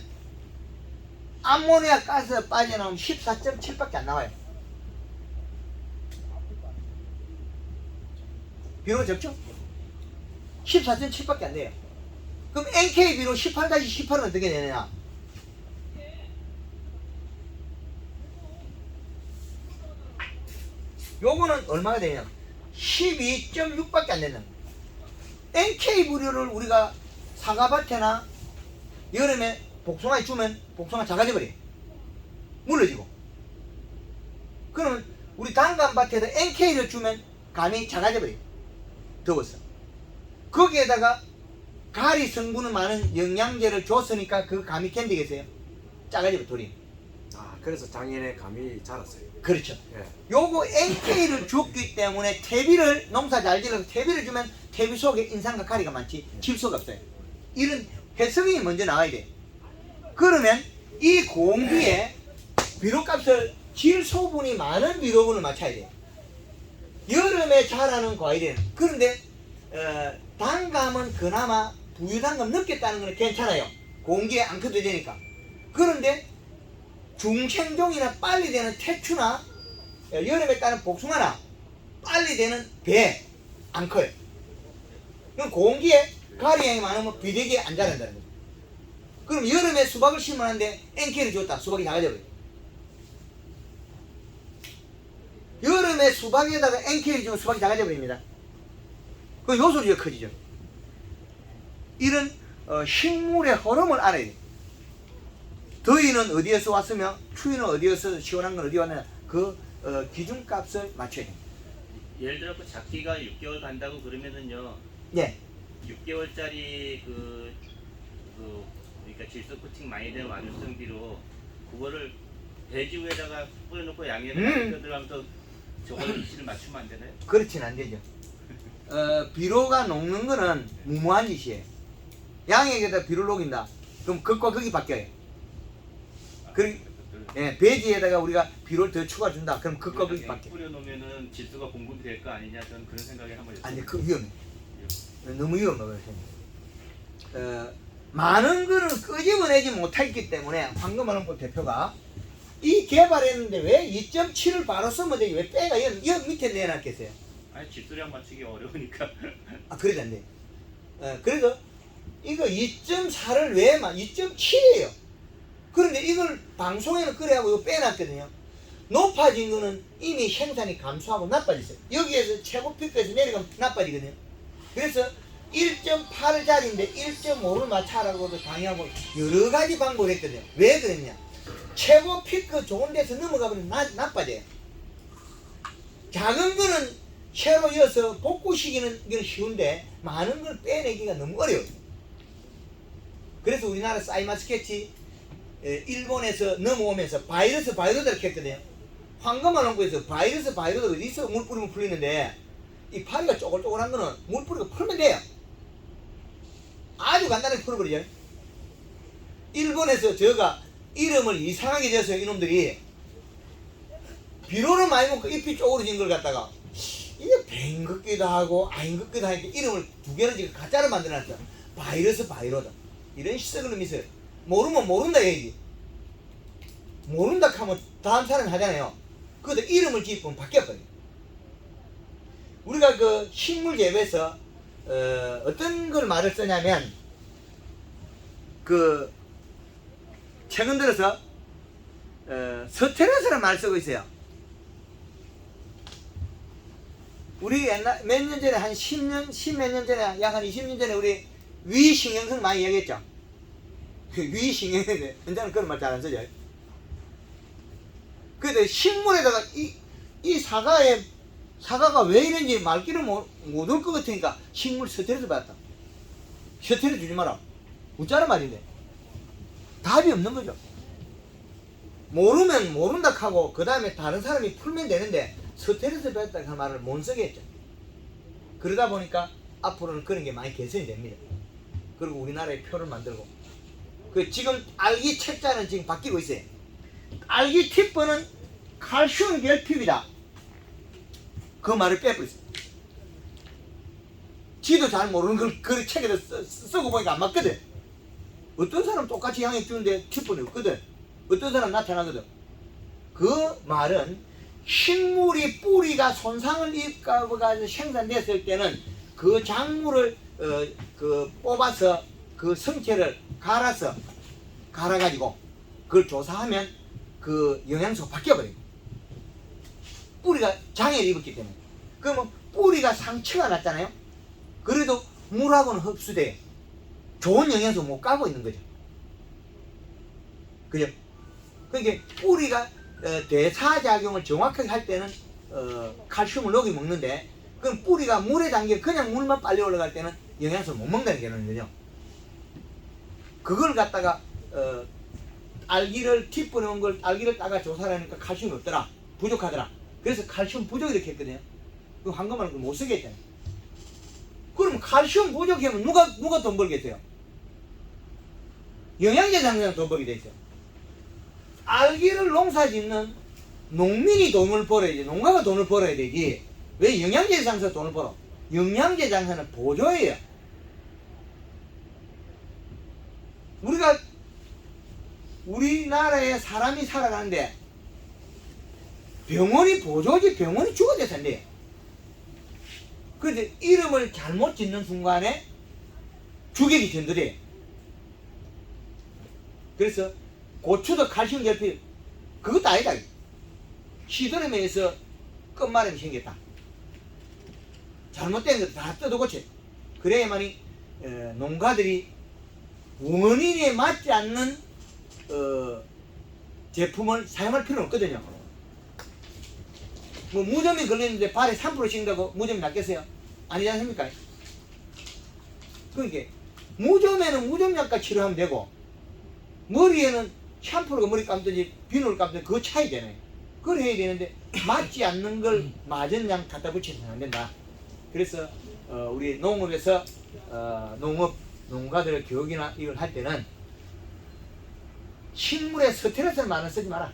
암모니아 가스가 빠져나오면 14.7밖에 안 나와요. 비료 적죠? 14.7밖에 안 돼요. 그럼 NK 비료 18-18은 어떻게 되느냐? 요거는 얼마가 되냐? 12.6밖에 안 되는. NK 비료를 우리가 사과밭에나 여름에 복숭아에 주면 복숭아 작아져 버려. 물러지고. 그러면 우리 단감밭에도 NK를 주면 감이 작아져 버려. 더웠어. 거기에다가 가리 성분은 많은 영양제를 줬으니까 그 감이 견디겠어요? 작아져 버려 돌이.
아, 그래서 작년에 감이 자랐어요.
그렇죠.
예.
요거 NK를 줬기 때문에 퇴비를 농사 잘 지어서 퇴비를 주면 퇴비 속에 인산과 가리가 많지 질소가 없어요. 이런 해석이 먼저 나와야 돼. 그러면 이 공기에 비료값을 질소분이 많은 비료분을 맞춰야 돼. 여름에 자라는 과일은 그런데 단감은 그나마 부유단감 늦게 따는 건 괜찮아요. 공기에 안 커도 되니까. 그런데 중생종이나 빨리 되는 태추나 여름에 따는 복숭아나 빨리 되는 배 안 커요. 그럼 공기에 가리향이 많으면 비대기에 안 자란다는 거죠. 그럼 여름에 수박을 심었는데 NK를 줬다. 수박이 작아져버려요. 여름에 수박에다가 NK를 주면 수박이 작아져버립니다. 그 요소리가 커지죠. 이런 식물의 흐름을 알아야 돼요. 더위는 어디에서 왔으며 추위는 어디에서 시원한 건 어디 왔느냐 그 기준값을 맞춰야 돼요.
예를 들어 그 작기가 6개월 간다고 그러면은요.
네.
6개월짜리 그러니까 질소 코팅 많이 된 완효성 비료 그거를 배지 위에다가 뿌려놓고 양해를 들어가면서 저거를 위치를 맞추면 안 되나요?
그렇진 안 되죠. 비료가 녹는 거는 무모한 짓이에요. 양에게다 비료를 녹인다. 그럼 극과 극이 바뀌어요. 예, 배지에다가 우리가 비료를 더 추가 준다. 그럼 극과 극이 바뀌어요.
뿌려놓으면은 질소가 공급이 될 거 아니냐 저는 그런 생각을 한번 했어요.
아니, 그 위험해. 너무 위험해. 많은 거는 끄집어내지 못했기 때문에 황금원홍보 대표가 이 개발했는데 왜 2.7을 바로 쓰면 되지? 왜 빼가 여 밑에 내놨겠어요?
아니 질소량 맞추기 어려우니까.
아, 그래도 안 돼. 그래서 이거 2.4를 왜 2.7이에요. 그런데 이걸 방송에는 그래하고 이거 빼놨거든요. 높아진 거는 이미 생산이 감소하고 나빠졌어요. 여기에서 최고 피크에서 내려가면 나빠지거든요. 그래서 1.8짜리인데 1.5를 맞춰라고도 강의하고 여러 가지 방법을 했거든요. 왜 그랬냐? 최고 피크 좋은 데서 넘어가면 나빠져요. 작은 거는 채로 이어서 복구 시기는 이건 쉬운데 많은 걸 빼내기가 너무 어려워요. 그래서 우리나라 사이마 스케치 일본에서 넘어오면서 바이러스를 했거든요. 황금만 홍보에서 바이러스 어디서 물 뿌리면 풀리는데 이 파리가 쪼글쪼글한 거는 물 뿌리고 풀면 돼요. 아주 간단하게 풀어버리죠. 일본에서 저가 이름을 이상하게 지었어요. 이놈들이 비료를 많이 먹고 잎이 쪼그러진 걸 갖다가 이게 뱅 같기도 하고 아닌 같기도 하니까 이름을 두 개를 지금 가짜로 만들어놨죠. 바이러스 바이로다 이런 썩은 놈이 있어요. 모르면 모른다 얘기. 모른다 하면 다음 사람이 하잖아요. 그것도 이름을 짓으면 바뀌어버려요. 우리가 그 식물 재배에서 어떤 걸 말을 쓰냐면 그 최근 들어서 스트레스라는 말을 쓰고 있어요. 우리 옛날 몇 년 전에 한 10년, 10몇 년 전에 약 한 20년 전에 우리 위신경성 많이 얘기했죠. 위신경성인데 현장은 그런 말 잘 안 쓰죠. 근데 식물에다가 이 사과가 왜 이런지 말귀를 못 올 것 같으니까 식물 스트레스 받았다. 스트레스 주지 마라. 웃자는 말인데 답이 없는 거죠. 모르면 모른다 하고 그 다음에 다른 사람이 풀면 되는데 스트레스 받았다 그 말을 못 쓰겠죠. 그러다 보니까 앞으로는 그런 게 많이 개선이 됩니다. 그리고 우리나라에 표를 만들고 그 지금 알기 책자는 지금 바뀌고 있어요. 알기 티프는 칼슘 결핍이다. 그 말을 빼버렸어요. 지도 잘 모르는 걸 그 책에다 쓰고 보니까 안 맞거든. 어떤 사람 똑같이 양액 주는데 티프는 없거든. 어떤 사람 나타나거든. 그 말은 식물이 뿌리가 손상을 입가지고 생산됐을 때는 그 작물을 뽑아서 그 성체를 갈아가지고 그걸 조사하면 그 영양소가 바뀌어버려요. 뿌리가 장애를 입었기 때문에. 그러면 뿌리가 상처가 났잖아요. 그래도 물하고는 흡수돼 좋은 영양소 못 가고 있는 거죠. 그죠? 그러니까 뿌리가 대사작용을 정확하게 할 때는 칼슘을 녹이 먹는데 그럼 뿌리가 물에 담겨 그냥 물만 빨리 올라갈 때는 영양소를 못 먹는다는 개념인 거죠. 그걸 갖다가 알기를 티뿌리 온 걸 알기를 따가 조사를 하니까 칼슘이 없더라. 부족하더라. 그래서 칼슘 부족 이렇게 했거든요. 그 황금알은 못 쓰게 했잖아요. 그럼 칼슘 부족하면 누가 돈 벌겠어요? 영양제 장사는 돈 벌게 돼 있어요. 알기를 농사 짓는 농민이 돈을 벌어야지, 농가가 돈을 벌어야 되지. 왜 영양제 장사 돈을 벌어? 영양제 장사는 보조예요. 우리나라에 사람이 살아가는데 병원이 보조지 병원이 죽어야 된대요. 그런데 이름을 잘못 짓는 순간에 주객이 전도돼요. 그래서 고추도 칼슘 결핍 그것도 아니다. 시드름에 의해서 끝마름이 생겼다. 잘못된 것도 다 뜯어고쳐. 그래야만이 농가들이 원인에 맞지 않는 제품을 사용할 필요는 없거든요. 뭐 무좀이 걸리는데 발에 3% 씌운다고 무좀이 낫겠어요? 아니지 않습니까? 그러니까 무좀에는 무좀약과 치료하면 되고 머리에는 샴푸로 머리 감든지 비누를 감든지 그 차이잖아요. 그걸 해야 되는데 맞지 않는 걸 맞은 양 갖다 붙이면 안 된다. 그래서 우리 농업에서 농가들 교육이나 이걸 할 때는 식물에 스트레스를 많이 쓰지 마라.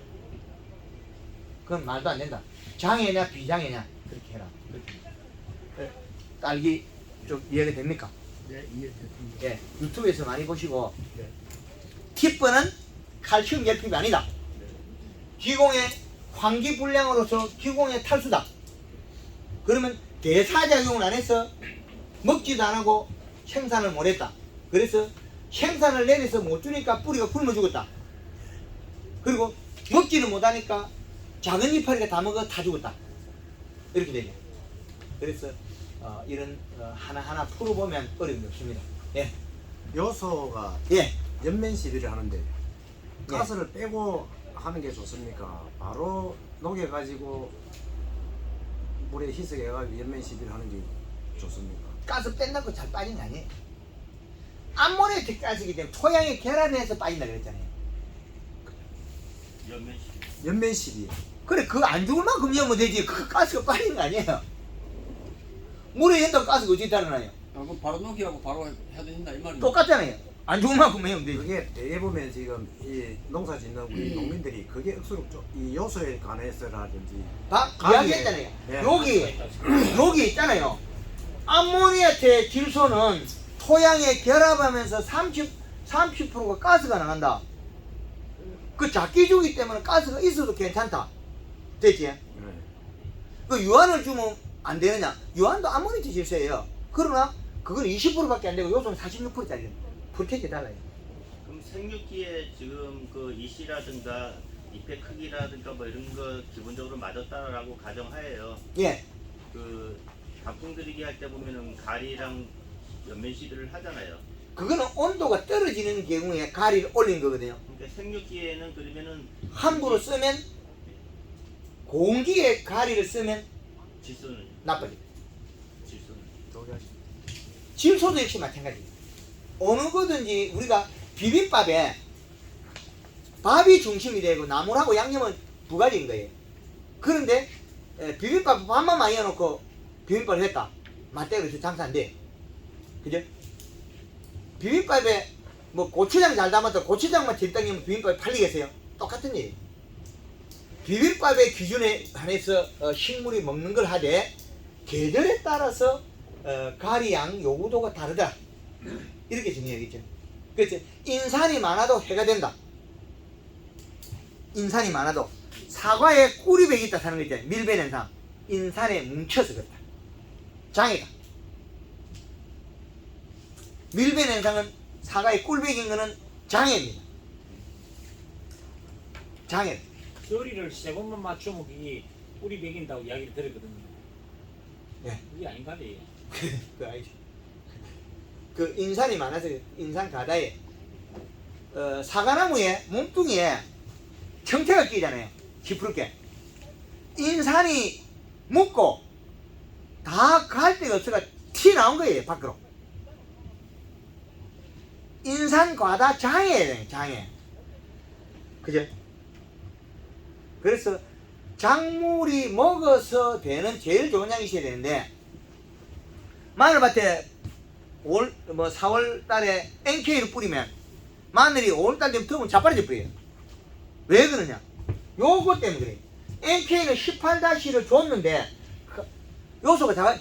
그건 말도 안 된다. 장애냐 비장애냐 그렇게 해라. 그렇게. 딸기 좀 이해가 됩니까?
네, 이해됐습니다.
예, 유튜브에서 많이 보시고
네.
티프는 칼슘 결핍이 아니다. 기공의 환기불량으로서 기공의 탈수다. 그러면 대사작용을 안 해서 먹지도 안 하고 생산을 못 했다. 그래서 생산을 내려서 못 주니까 뿌리가 굶어 죽었다. 그리고 먹지는 못하니까 작은 이파리가 다 먹어 다 죽었다. 이렇게 되죠. 그래서 이런 하나하나 풀어보면 어려움이 없습니다. 예.
요소가
예.
연면 시비를 하는데 가스를 빼고 하는 게 좋습니까? 바로 녹여가지고 물에 희석해가지고 연면 시비를 하는 게 좋습니까?
가스 뺀다고 잘 빠진 거 아니에요. 암모니아 가스이기 때문에 토양에 계란해서 빠진다 그랬잖아요.
연면 시비.
그래 그거 안 죽을 만큼 염면 되지 그 가스가 빠진 거 아니에요. 물에 연다 가스가 어떻게 달아나요?
그럼 바로 녹이라고 바로 해도 된다 이 말이야.
똑같잖아요. 안 좋은 만큼 해면 되지.
그게 대개 보면 지금 이 농사 짓는 우리 농민들이 그게 억수로 이 요소에 관해서라든지
이야기했잖아요.
예.
여기 있잖아요. 암모니아체 질소는 토양에 결합하면서 30%가 가스가 나간다. 그 작기주기 때문에 가스가 있어도 괜찮다. 됐지?
예.
그 유한을 주면 안 되느냐? 유한도 암모니아체 질소예요. 그러나 그건 20%밖에 안 되고 요소는 46%짜리. 불쾌지 달라요.
그럼 생육기에 지금 그 이씨라든가 잎의 크기라든가 뭐 이런 거 기본적으로 맞았다라고 가정하에요.
예.
그 단풍 들이기 할 때 보면은 가리랑 연면 시비를 하잖아요.
그거는 온도가 떨어지는 경우에 가리를 올린 거거든요.
그러니까 생육기에는 그러면은
함부로 쓰면 공기에 가리를 쓰면
질소는
나빠져.
질소는
질소도 역시 마찬가지예요. 어느 거든지 우리가 비빔밥에 밥이 중심이 되고 나물하고 양념은 부가지인 거예요. 그런데 비빔밥 밥만 많이 해놓고 비빔밥을 했다. 맛대로 장사 안 돼. 그죠? 비빔밥에 뭐 고추장 잘 담았다 고추장만 적당히면 비빔밥이 팔리겠어요? 똑같은 일이에요. 비빔밥의 기준에 한해서 식물이 먹는 걸 하되 계절에 따라서 가리양 요구도가 다르다. 이렇게 정리하겠죠. 그래서 인산이 많아도 해가 된다. 인산이 많아도 사과에 꿀이 있다 하는 거 있잖아요. 밀배 현상. 인산에 뭉쳐서 그렇다. 장애다. 밀배 현상은 사과에 꿀백인 거는 장애입니다. 장애.
결의를 세 번만 맞추면 그게 뿌리 베긴다고 이야기를 들었거든요.
예.
그게 아닌가 봐요.
그 알지. 그 인산이 많아서 인산 가다에 사과나무에 몸뚱이에 청태가 끼잖아요. 시푸럽게. 인산이 묻고 다 갈 데가 없어가 튀 나온 거예요. 밖으로. 인산 과다 장애예요. 장애. 그죠? 그래서 작물이 먹어서 되는 제일 좋은 양이 있어야 되는데 마늘밭에 4월 달에 NK를 뿌리면 마늘이 5월 달 되면 더우면 자빠져져 버려요. 왜 그러냐? 요거 때문에 그래요. NK는 18-를 줬는데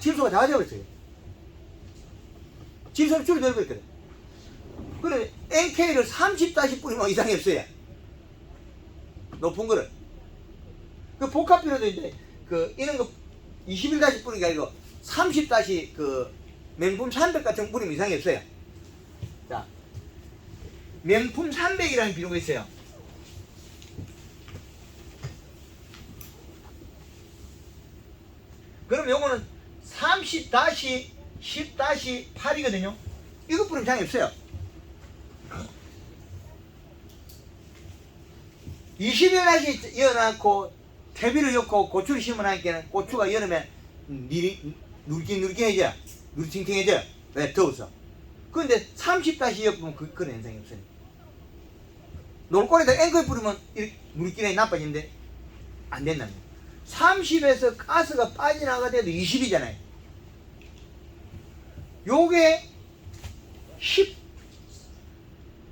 질소가 작아져 버렸어요. 질소는 줄어들어 버렸거든. 그래 NK를 30- 뿌리면 이상이 없어요. 높은 거를. 그 복합비료도 이제 이런 거 21- 뿌리기가 아니고 30- 그 명품 300 같은 거 뿌리면 이상이 없어요. 자, 명품 300이라는 비료가 있어요. 그럼 요거는 30-10-8이거든요. 이거 뿌리면 이상이 없어요. 20일 이어놓고 퇴비를 넣고 고추를 심어놓으니까 고추가 여름에 누리끼해져. 누리팅팅해져. 왜? 더워서. 그런데 30-였으면 그런 현상이 없어요. 놀고리에다 앵커에 뿌리면 누리끼리 나빠지는데 안 된다는 거예요. 30에서 가스가 빠져나가도 20이잖아요. 요게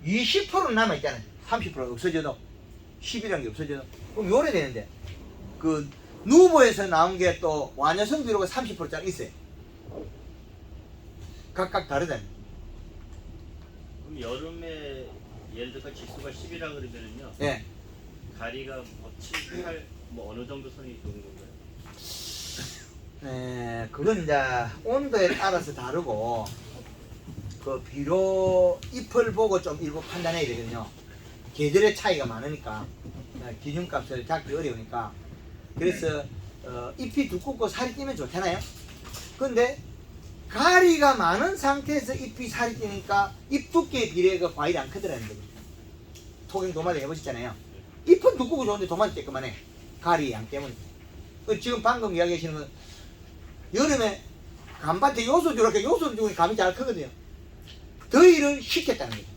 20% 남아있잖아요. 30%가 없어져도 10이라는 게 없어져도 그럼 요래 되는데 그 누보에서 나온 게 또 완효성 비료가 30%짜리 있어요. 각각 다르다는.
그럼 여름에 예를 들어 지수가 10이라 그러면은요.
예.
가리가 뭐 7, 8, 뭐 어느 정도 선이 좋은 건가요?
네, 그건 이제 온도에 따라서 다르고 그 비료 잎을 보고 좀 일부 판단해야 되거든요. 계절의 차이가 많으니까 기준값을 잡기 어려우니까 그래서 잎이 두껍고 살이 찌면 좋잖아요. 근데 가리가 많은 상태에서 잎이 살이 찌니까 잎 두께의 비례가 과일이 안 크더라는 거죠. 토경 도마도 해보셨잖아요. 잎은 두껍고 좋은데 도마도 쬐끄만해. 가리 양 때문에. 지금 방금 이야기하시는 건 여름에 감밭에 요소 주렇게 요소를 주고 감이 잘 크거든요. 더위를 식혔다는 거죠.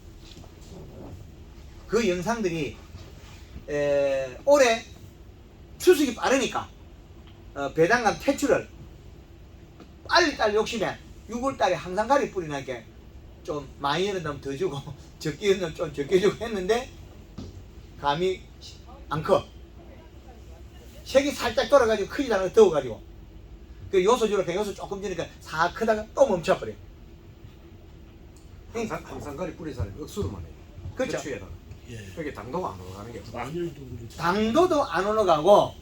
그 영상들이 올해 추석이 빠르니까 배당감 퇴출을 빨리 딸 욕심에 6월달에 항상 가리 뿌리니까 좀 많이 넣으면 더 주고 적게 넣으면 좀 적게 주고 했는데 감이 안 커. 색이 살짝 돌아가지고 크지도 않아 더워가지고 그 요소 주니까 요소 조금 주니까 싹 크다가 또 멈춰버려.
항상 가리 뿌린 사람이 억수로만 해요.
그렇죠.
배추에다가.
예.
그게 당도가 안 올라가는 게.
마늘도 그렇죠.
당도도 안 올라가고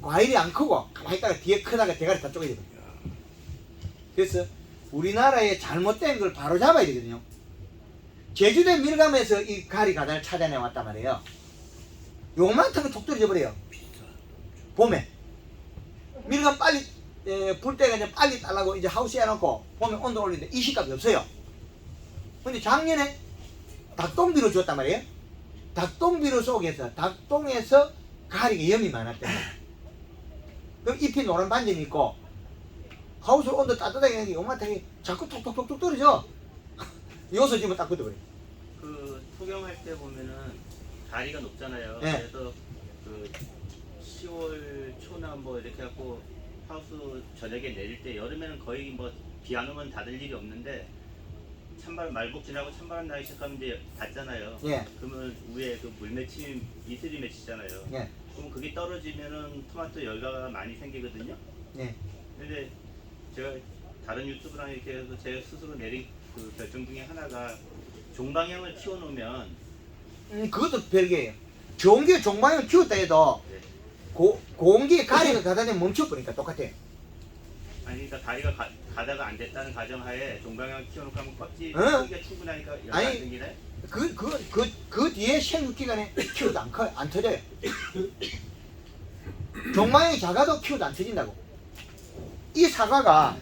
과일이 안 크고 가만히 있다가 뒤에 크다가 대가리 다 쪼개져. 그래서 우리나라의 잘못된 걸 바로 잡아야 되거든요. 제주도 밀감에서 이 가리 가단을 찾아내 왔단 말이에요. 요만큼 거 톡 떨어져 버려요. 봄에 밀감 빨리 불 때가 이제 빨리 달라고 이제 하우스에 해놓고 봄에 온도 올리는데 이 시값이 없어요. 근데 작년에 닭똥비로 줬단 말이에요. 닭똥비로 속에서 닭똥에서 가리가 염이 많았대요. 그럼 잎이 노란 반점이 있고 하우스 온도 따뜻하게 하니까 요만하게 자꾸 톡톡톡톡 떨어져. 요소 지면 딱 굳어버려.
그 토경할 때 보면은 다리가 높잖아요.
네.
그래서 그 10월 초나 뭐 이렇게 갖고 하우스 저녁에 내릴 때 여름에는 거의 뭐 비 안 오면 닫을 일이 없는데 찬바람 말복 지나고 찬바람 나기 시작하면 이제 닫잖아요.
예.
그러면 위에 그 물 맺힘 이슬이 맺히잖아요.
예.
그럼 그게 떨어지면은 토마토 열과가 많이 생기거든요.
예.
근데 제가 다른 유튜브랑 이렇게 해서 제 스스로 내린 그 결정 중에 하나가 종방향을 키워놓으면
그것도 별개예요. 좋은 게 종방을 키웠다 해도
네.
공기에 가리가 가다 되면 멈춰버리니까 똑같아요.
아니 그러니까 다리가 가다가 안 됐다는 가정하에 종방향을 키워놓고 하면 껍질
응?
크기가 충분하니까 열이
아니,
안 생기네?
그 뒤에 생육기간에 키워도 안 터져요. 종방향이 작아도 키워도 안 터진다고. 이 사과가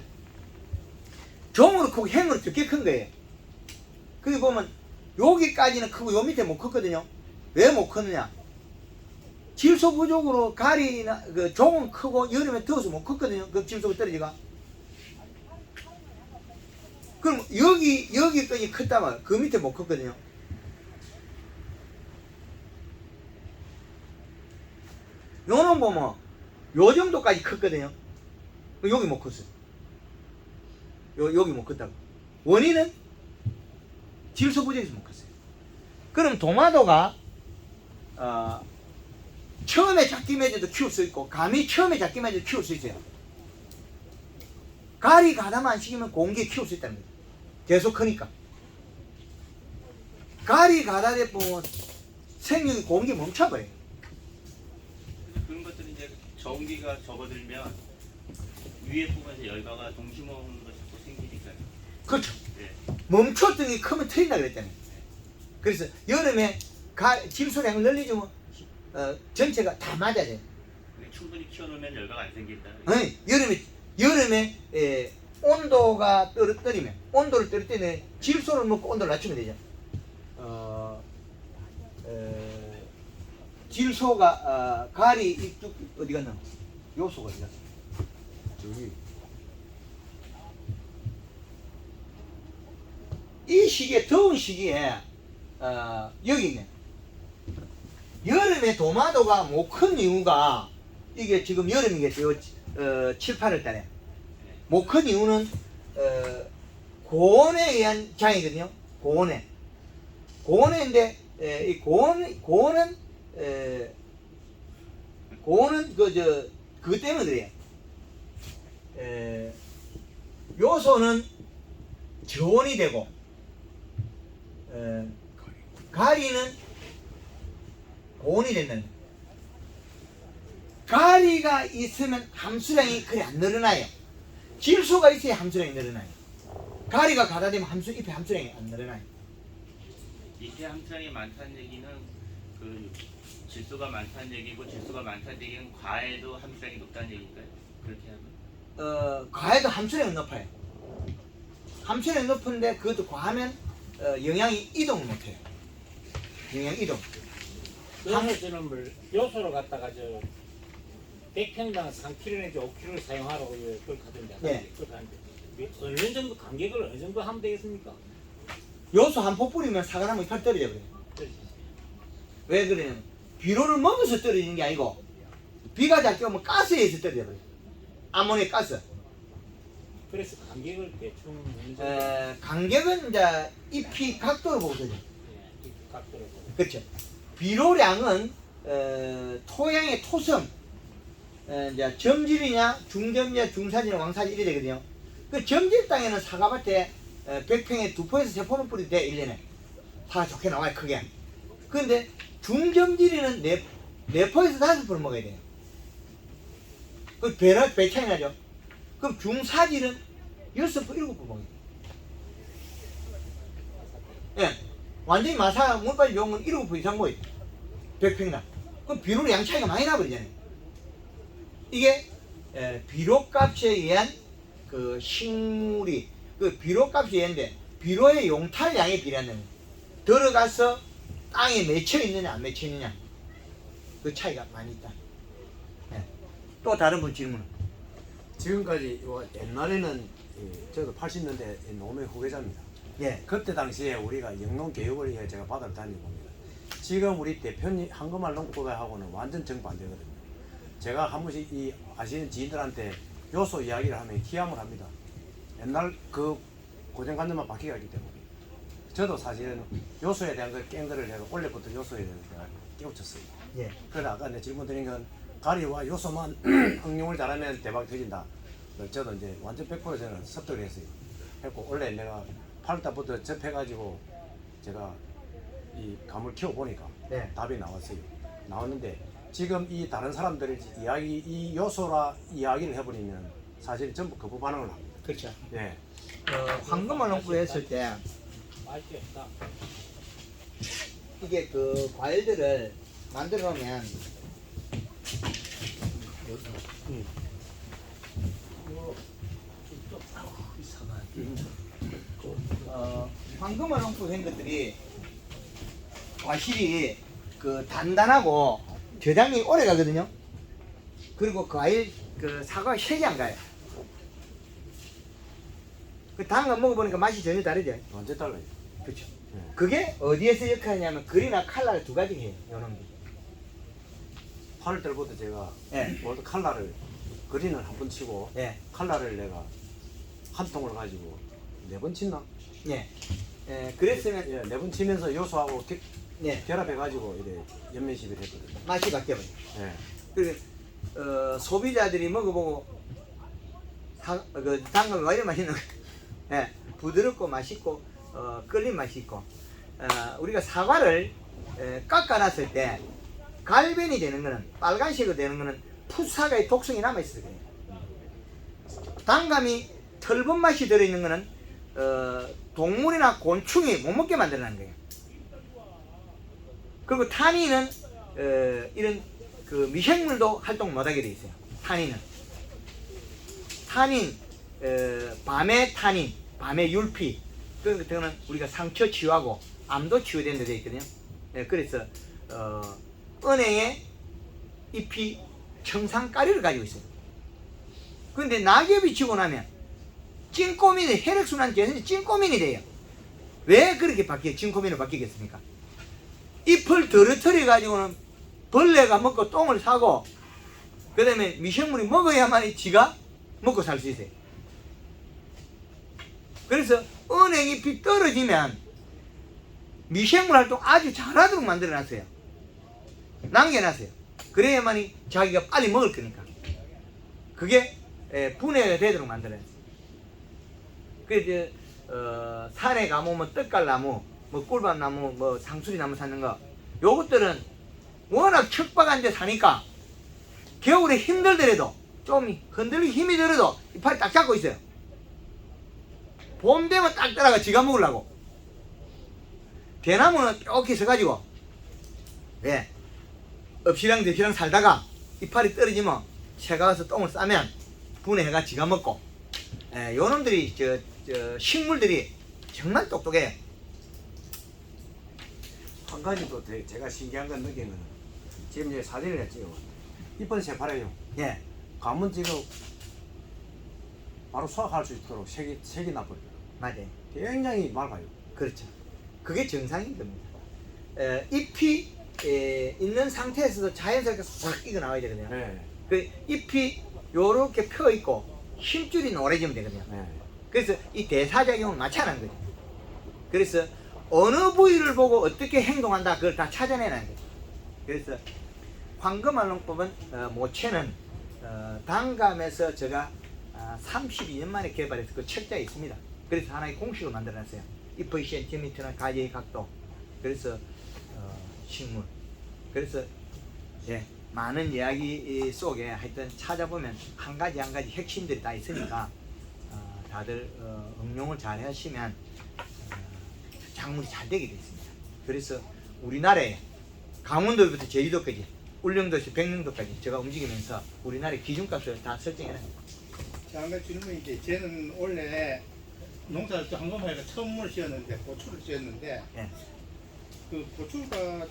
종으로 크고 행으로 되게 큰 거예요. 거기 보면 여기까지는 크고 요 밑에 못 컸거든요. 왜 못 컸느냐? 질소 부족으로 가리나 그 종은 크고 여름에 더워서 못 컸거든요. 그 질소가 떨어지가. 그럼 여기까지 컸다면 그 밑에 못 컸거든요. 요놈 보면 요 정도까지 컸거든요. 여기 못 컸어요. 여기 못 컸다고. 원인은 질소 부족에서 못 컸어요. 그럼 도마도가 처음에 작게 맺어도 키울 수 있고 감이 처음에 작게 맺어도 키울 수 있어요. 가리 가다만 안 시키면 공기에 키울 수 있다는 거예요. 계속 크니까. 가리 가다에 보면 생육이 공기에 멈춰버려요.
그런 것들은 이제 전기가 접어들면 위에 부분에서 열과가 동심원으로 자꾸 생기니까요.
그렇죠.
네.
멈췄더니 크면 터진다 그랬잖아요. 그래서 여름에 질소량을 늘려주면 전체가 다 맞아져요.
근데 충분히 키워놓으면 열과가 안 생긴다.
아니, 여름에 온도가 떨어뜨리면 온도를 떨어뜨리면 질소를 넣고 온도를 낮추면 되죠. 질소가 가리 이쪽 어디 갔나? 요소가 어디 갔어?
저기
이 시기에 더운 시기에 여기 있네. 여름에 도마도가 못 큰 이유가 이게 지금 여름이겠죠. 7, 8월 달에 못 큰 이유는 고온에 의한 장이거든요. 고온에인데 이 고온은 그것 때문에 그래요. 요소는 저온이 되고 가리는 고온이 된다는 거예요. 가리가 있으면 함수량이 그리 안 늘어나요. 질소가 있어야 함수량이 늘어나요. 가리가 가다 되면 잎의 함수량이 안 늘어나요.
잎의 함수량이 많다는 얘기는 그 질소가 많다는 얘기고 질소가 많다는 얘기는 과해도 함수량이 높다는 얘기인가요? 그렇게 하면?
과해도 함수량은 높아요. 함수량이 높은데 그것도 과하면 영양이 이동을 못해요. 영양 이동.
요소주는 요소를 갖다가 100평당 3kg 내지 5kg를 사용하라고 그걸 하던데.
네.
그걸 하는데 어느 정도 간격을 어느 정도 하면 되겠습니까?
요소 한 포 뿌리면 사과나무 이빨 떨어져 버려요. 왜 그러냐면 비료를 먹어서 떨어지는 게 아니고 비가 작게 오면 가스에서 떨어져 버려요. 아모니아 가스.
그래서 간격을 대충 어느 정도
간격은 이제 잎이 각도를 보거든요.
이 각도를 보고
그렇죠. 비료량은 토양의 토성, 이제 점질이냐, 중점이냐, 중산이냐, 왕산이 이래 되거든요. 그 점질 땅에는 사과밭에 100평에 2포에서 3포는 뿌리도 돼, 1년에. 사과 좋게 나와요, 크게. 근데 중점질이는 4포에서 5포를 먹어야 돼요. 그 배 차이 나죠? 그럼 중사질은 6포, 7포 먹어야 돼요. 예. 완전히 마사 물빨이 좋은 건 7포 이상 먹어야 돼요. 100평당. 그럼 비료로 양 차이가 많이 나버리잖아요. 이게 비료값에 의한 그 식물이 그 비료값이 있는데 비료의 용탈량에 비례하는 들어가서 땅에 맺혀 있느냐 안 맺혀 있느냐 그 차이가 많이 있다. 예. 또 다른 분 질문.
지금까지 옛날에는 저도 80년대 농민 후계자입니다.
예.
그때 당시에 우리가 영농 교육을 제가 받아 다니고 봅니다. 지금 우리 대표님 한금알 농법하고는 완전 정반대거든요. 제가 한 번씩 이 아시는 지인들한테 요소 이야기를 하면 기함을 합니다. 옛날 그 고정관념만 바뀌게 하기 때문에. 저도 사실은 요소에 대한 걸 깬 거를 내가 원래부터 요소에 대해서 내가 깨우쳤어요.
예.
그래서 아까 내 질문 드린 건 가리와 요소만 응용을 잘하면 대박 터진다. 저도 이제 완전 100% 저는 섭득을 했어요. 했고 원래 내가 8월달부터 접해가지고 제가 이 감을 키워보니까
네.
답이 나왔어요. 나왔는데 지금 이 다른 사람들이 이야기 이 요소라 이야기를 해버리면 사실 전부 거부 반응을 합니다.
그렇죠.
예.
황금알 농부 했을 때
말게 없다.
이게 그 과일들을 만들어 놓으면 황금알 농부 한 것들이 과실이 그 단단하고 저장이 오래 가거든요. 그리고 과일 그 사과가 색이 안 가요. 그 다른 거 먹어보니까 맛이 전혀 다르죠.
완전 달라요.
그렇죠.
예.
그게 어디에서 역할하냐면 그리나 칼라를 두 가지 해요. 요놈들.
8월달부터 제가
예.
모두 칼라를 그린을 한 번 치고
예.
칼라를 내가 한 통을 가지고 4번 쳤나?
예. 예. 그랬으면
예, 4번 치면서 요소하고
예.
결합해가지고 이래 연면 시비를 했거든요.
맛이 바뀌어버려.
예.
그 소비자들이 먹어보고 그 당근 왜 이렇게 맛있는 거? 예. 부드럽고 맛있고 끓린 맛이 있고 우리가 사과를 깎아놨을 때 갈변이 되는 거는 빨간색으로 되는 거는 풋사과의 독성이 남아있어요. 단감이 털분 맛이 들어있는 거는 동물이나 곤충이 못 먹게 만들어낸 거예요. 그리고 타닌은 이런 그 미생물도 활동 못하게 돼 있어요. 타닌은 밤의 타닌, 밤의 율피 그거는 우리가 상처 치유하고 암도 치유되는 데 되어 있거든요. 그래서 은행에 잎이 청산가리를 가지고 있어요. 그런데 낙엽이 지고 나면 찐꼬민이 혈액순환 개선이 찐꼬민이 돼요. 왜 그렇게 찐꼬민으로 바뀌겠습니까? 잎을 떨어뜨려 가지고는 벌레가 먹고 똥을 사고 그 다음에 미생물이 먹어야만 지가 먹고 살 수 있어요. 그래서 은행잎이 떨어지면 미생물 활동 아주 잘하도록 만들어놨어요. 남겨놨어요. 그래야만이 자기가 빨리 먹을 거니까. 그게 분해가 되도록 만들어놨어요. 그래서 산에 가보면 떡갈나무, 뭐 꿀밤나무, 뭐 상수리나무 사는 거 요것들은 워낙 척박한 데 사니까 겨울에 힘들더라도 좀 흔들리기 힘이 들어도 이파리 딱 잡고 있어요. 봄 되면 딱 따라가 지가 먹으려고. 대나무는 쭉 있어가지고 왜 엎시랑 대시랑 살다가 이파리 떨어지면 새가 와서 똥을 싸면 분해해가 지가 먹고 요놈들이 저 식물들이 정말 똑똑해요.
한 가지 또 제가 신기한 건 느낀 거는 지금 이제 사진을 했지요. 이쁜 새파래요.
예.
가면 지금 바로 수확할 수 있도록 색이 나버려요.
맞아요.
굉장히 맑아요.
그렇죠. 그게 정상인 겁니다. 잎이 있는 상태에서도 자연스럽게 싹 익어 나와야 되거든요.
네.
그 잎이 요렇게 펴 있고 힘줄이 노래지면 되거든요.
예.
그래서 이 대사작용은 마찬가지인 거죠. 그래서 어느 부위를 보고 어떻게 행동한다 그걸 다 찾아내는 거죠. 그래서 황금알롱법은 모체는 단감에서 제가 32년 만에 개발해서 그 책자에 있습니다. 그래서 하나의 공식을 만들어놨어요. 잎의 센티미터나 가지의 각도, 그래서 식물, 그래서 예, 많은 이야기 속에 하여튼 찾아보면 한 가지 한 가지 핵심들이 다 있으니까 다들 응용을 잘 하시면 작물이 잘 되게 되어 있습니다. 그래서 우리나라에 강원도부터 제주도까지, 울릉도에서 백령도까지 제가 움직이면서 우리나라의 기준값을 다 설정해놨습니다.
자, 한 가지 질문인데, 저는 원래 농사를 또 한번만에 처음을 지었는데, 고추를 지었는데,
예.
그 고추가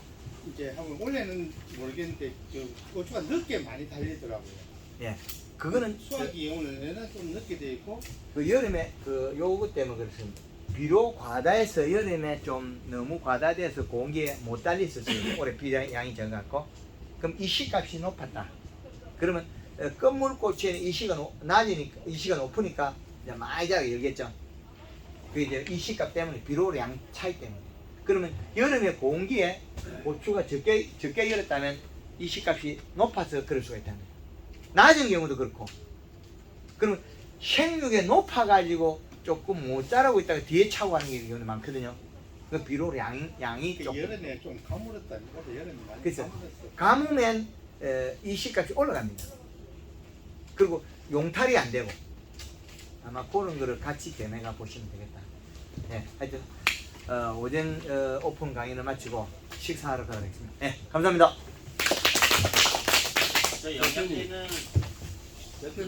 이제 하면 원래는 모르겠는데, 그 고추가 늦게 많이 달리더라고요.
예, 그거는
수확이 오늘에는 좀 늦게 돼 있고,
그 여름에 그 요거 때문에 그렇습니다. 비로 과다해서 여름에 좀 너무 과다돼서 공기에 못 달렸었어요. 올해 비 양이 적어갖고. 그럼 이시값이 높았다. 그러면 끝물고추에는 이시가 낮으니까, 이시가 높으니까 이제 많이 자라게 열겠죠. 그 이제 이시값 때문에 비료 양 차이 때문에. 그러면 여름에 공기에 고추가 적게 열었다면 이시값이 높아서 그럴 수가 있다는 거예요. 낮은 경우도 그렇고. 그러면 생육에 높아가지고 조금 못 자라고 있다가 뒤에 차고 하는 게 경우도 많거든요. 그 비료 양이
그
조금.
여름에 좀 가물었다. 올해 여름에 많이
그래서
가물었어.
가뭄엔 이시값이 올라갑니다. 그리고 용탈이 안 되고 아마 그런 거를 같이 겸해가 보시면 되겠다. 네, 하여튼 오전 오픈 강의를 마치고 식사하러 가겠습니다. 네, 감사합니다.
저 영상 때는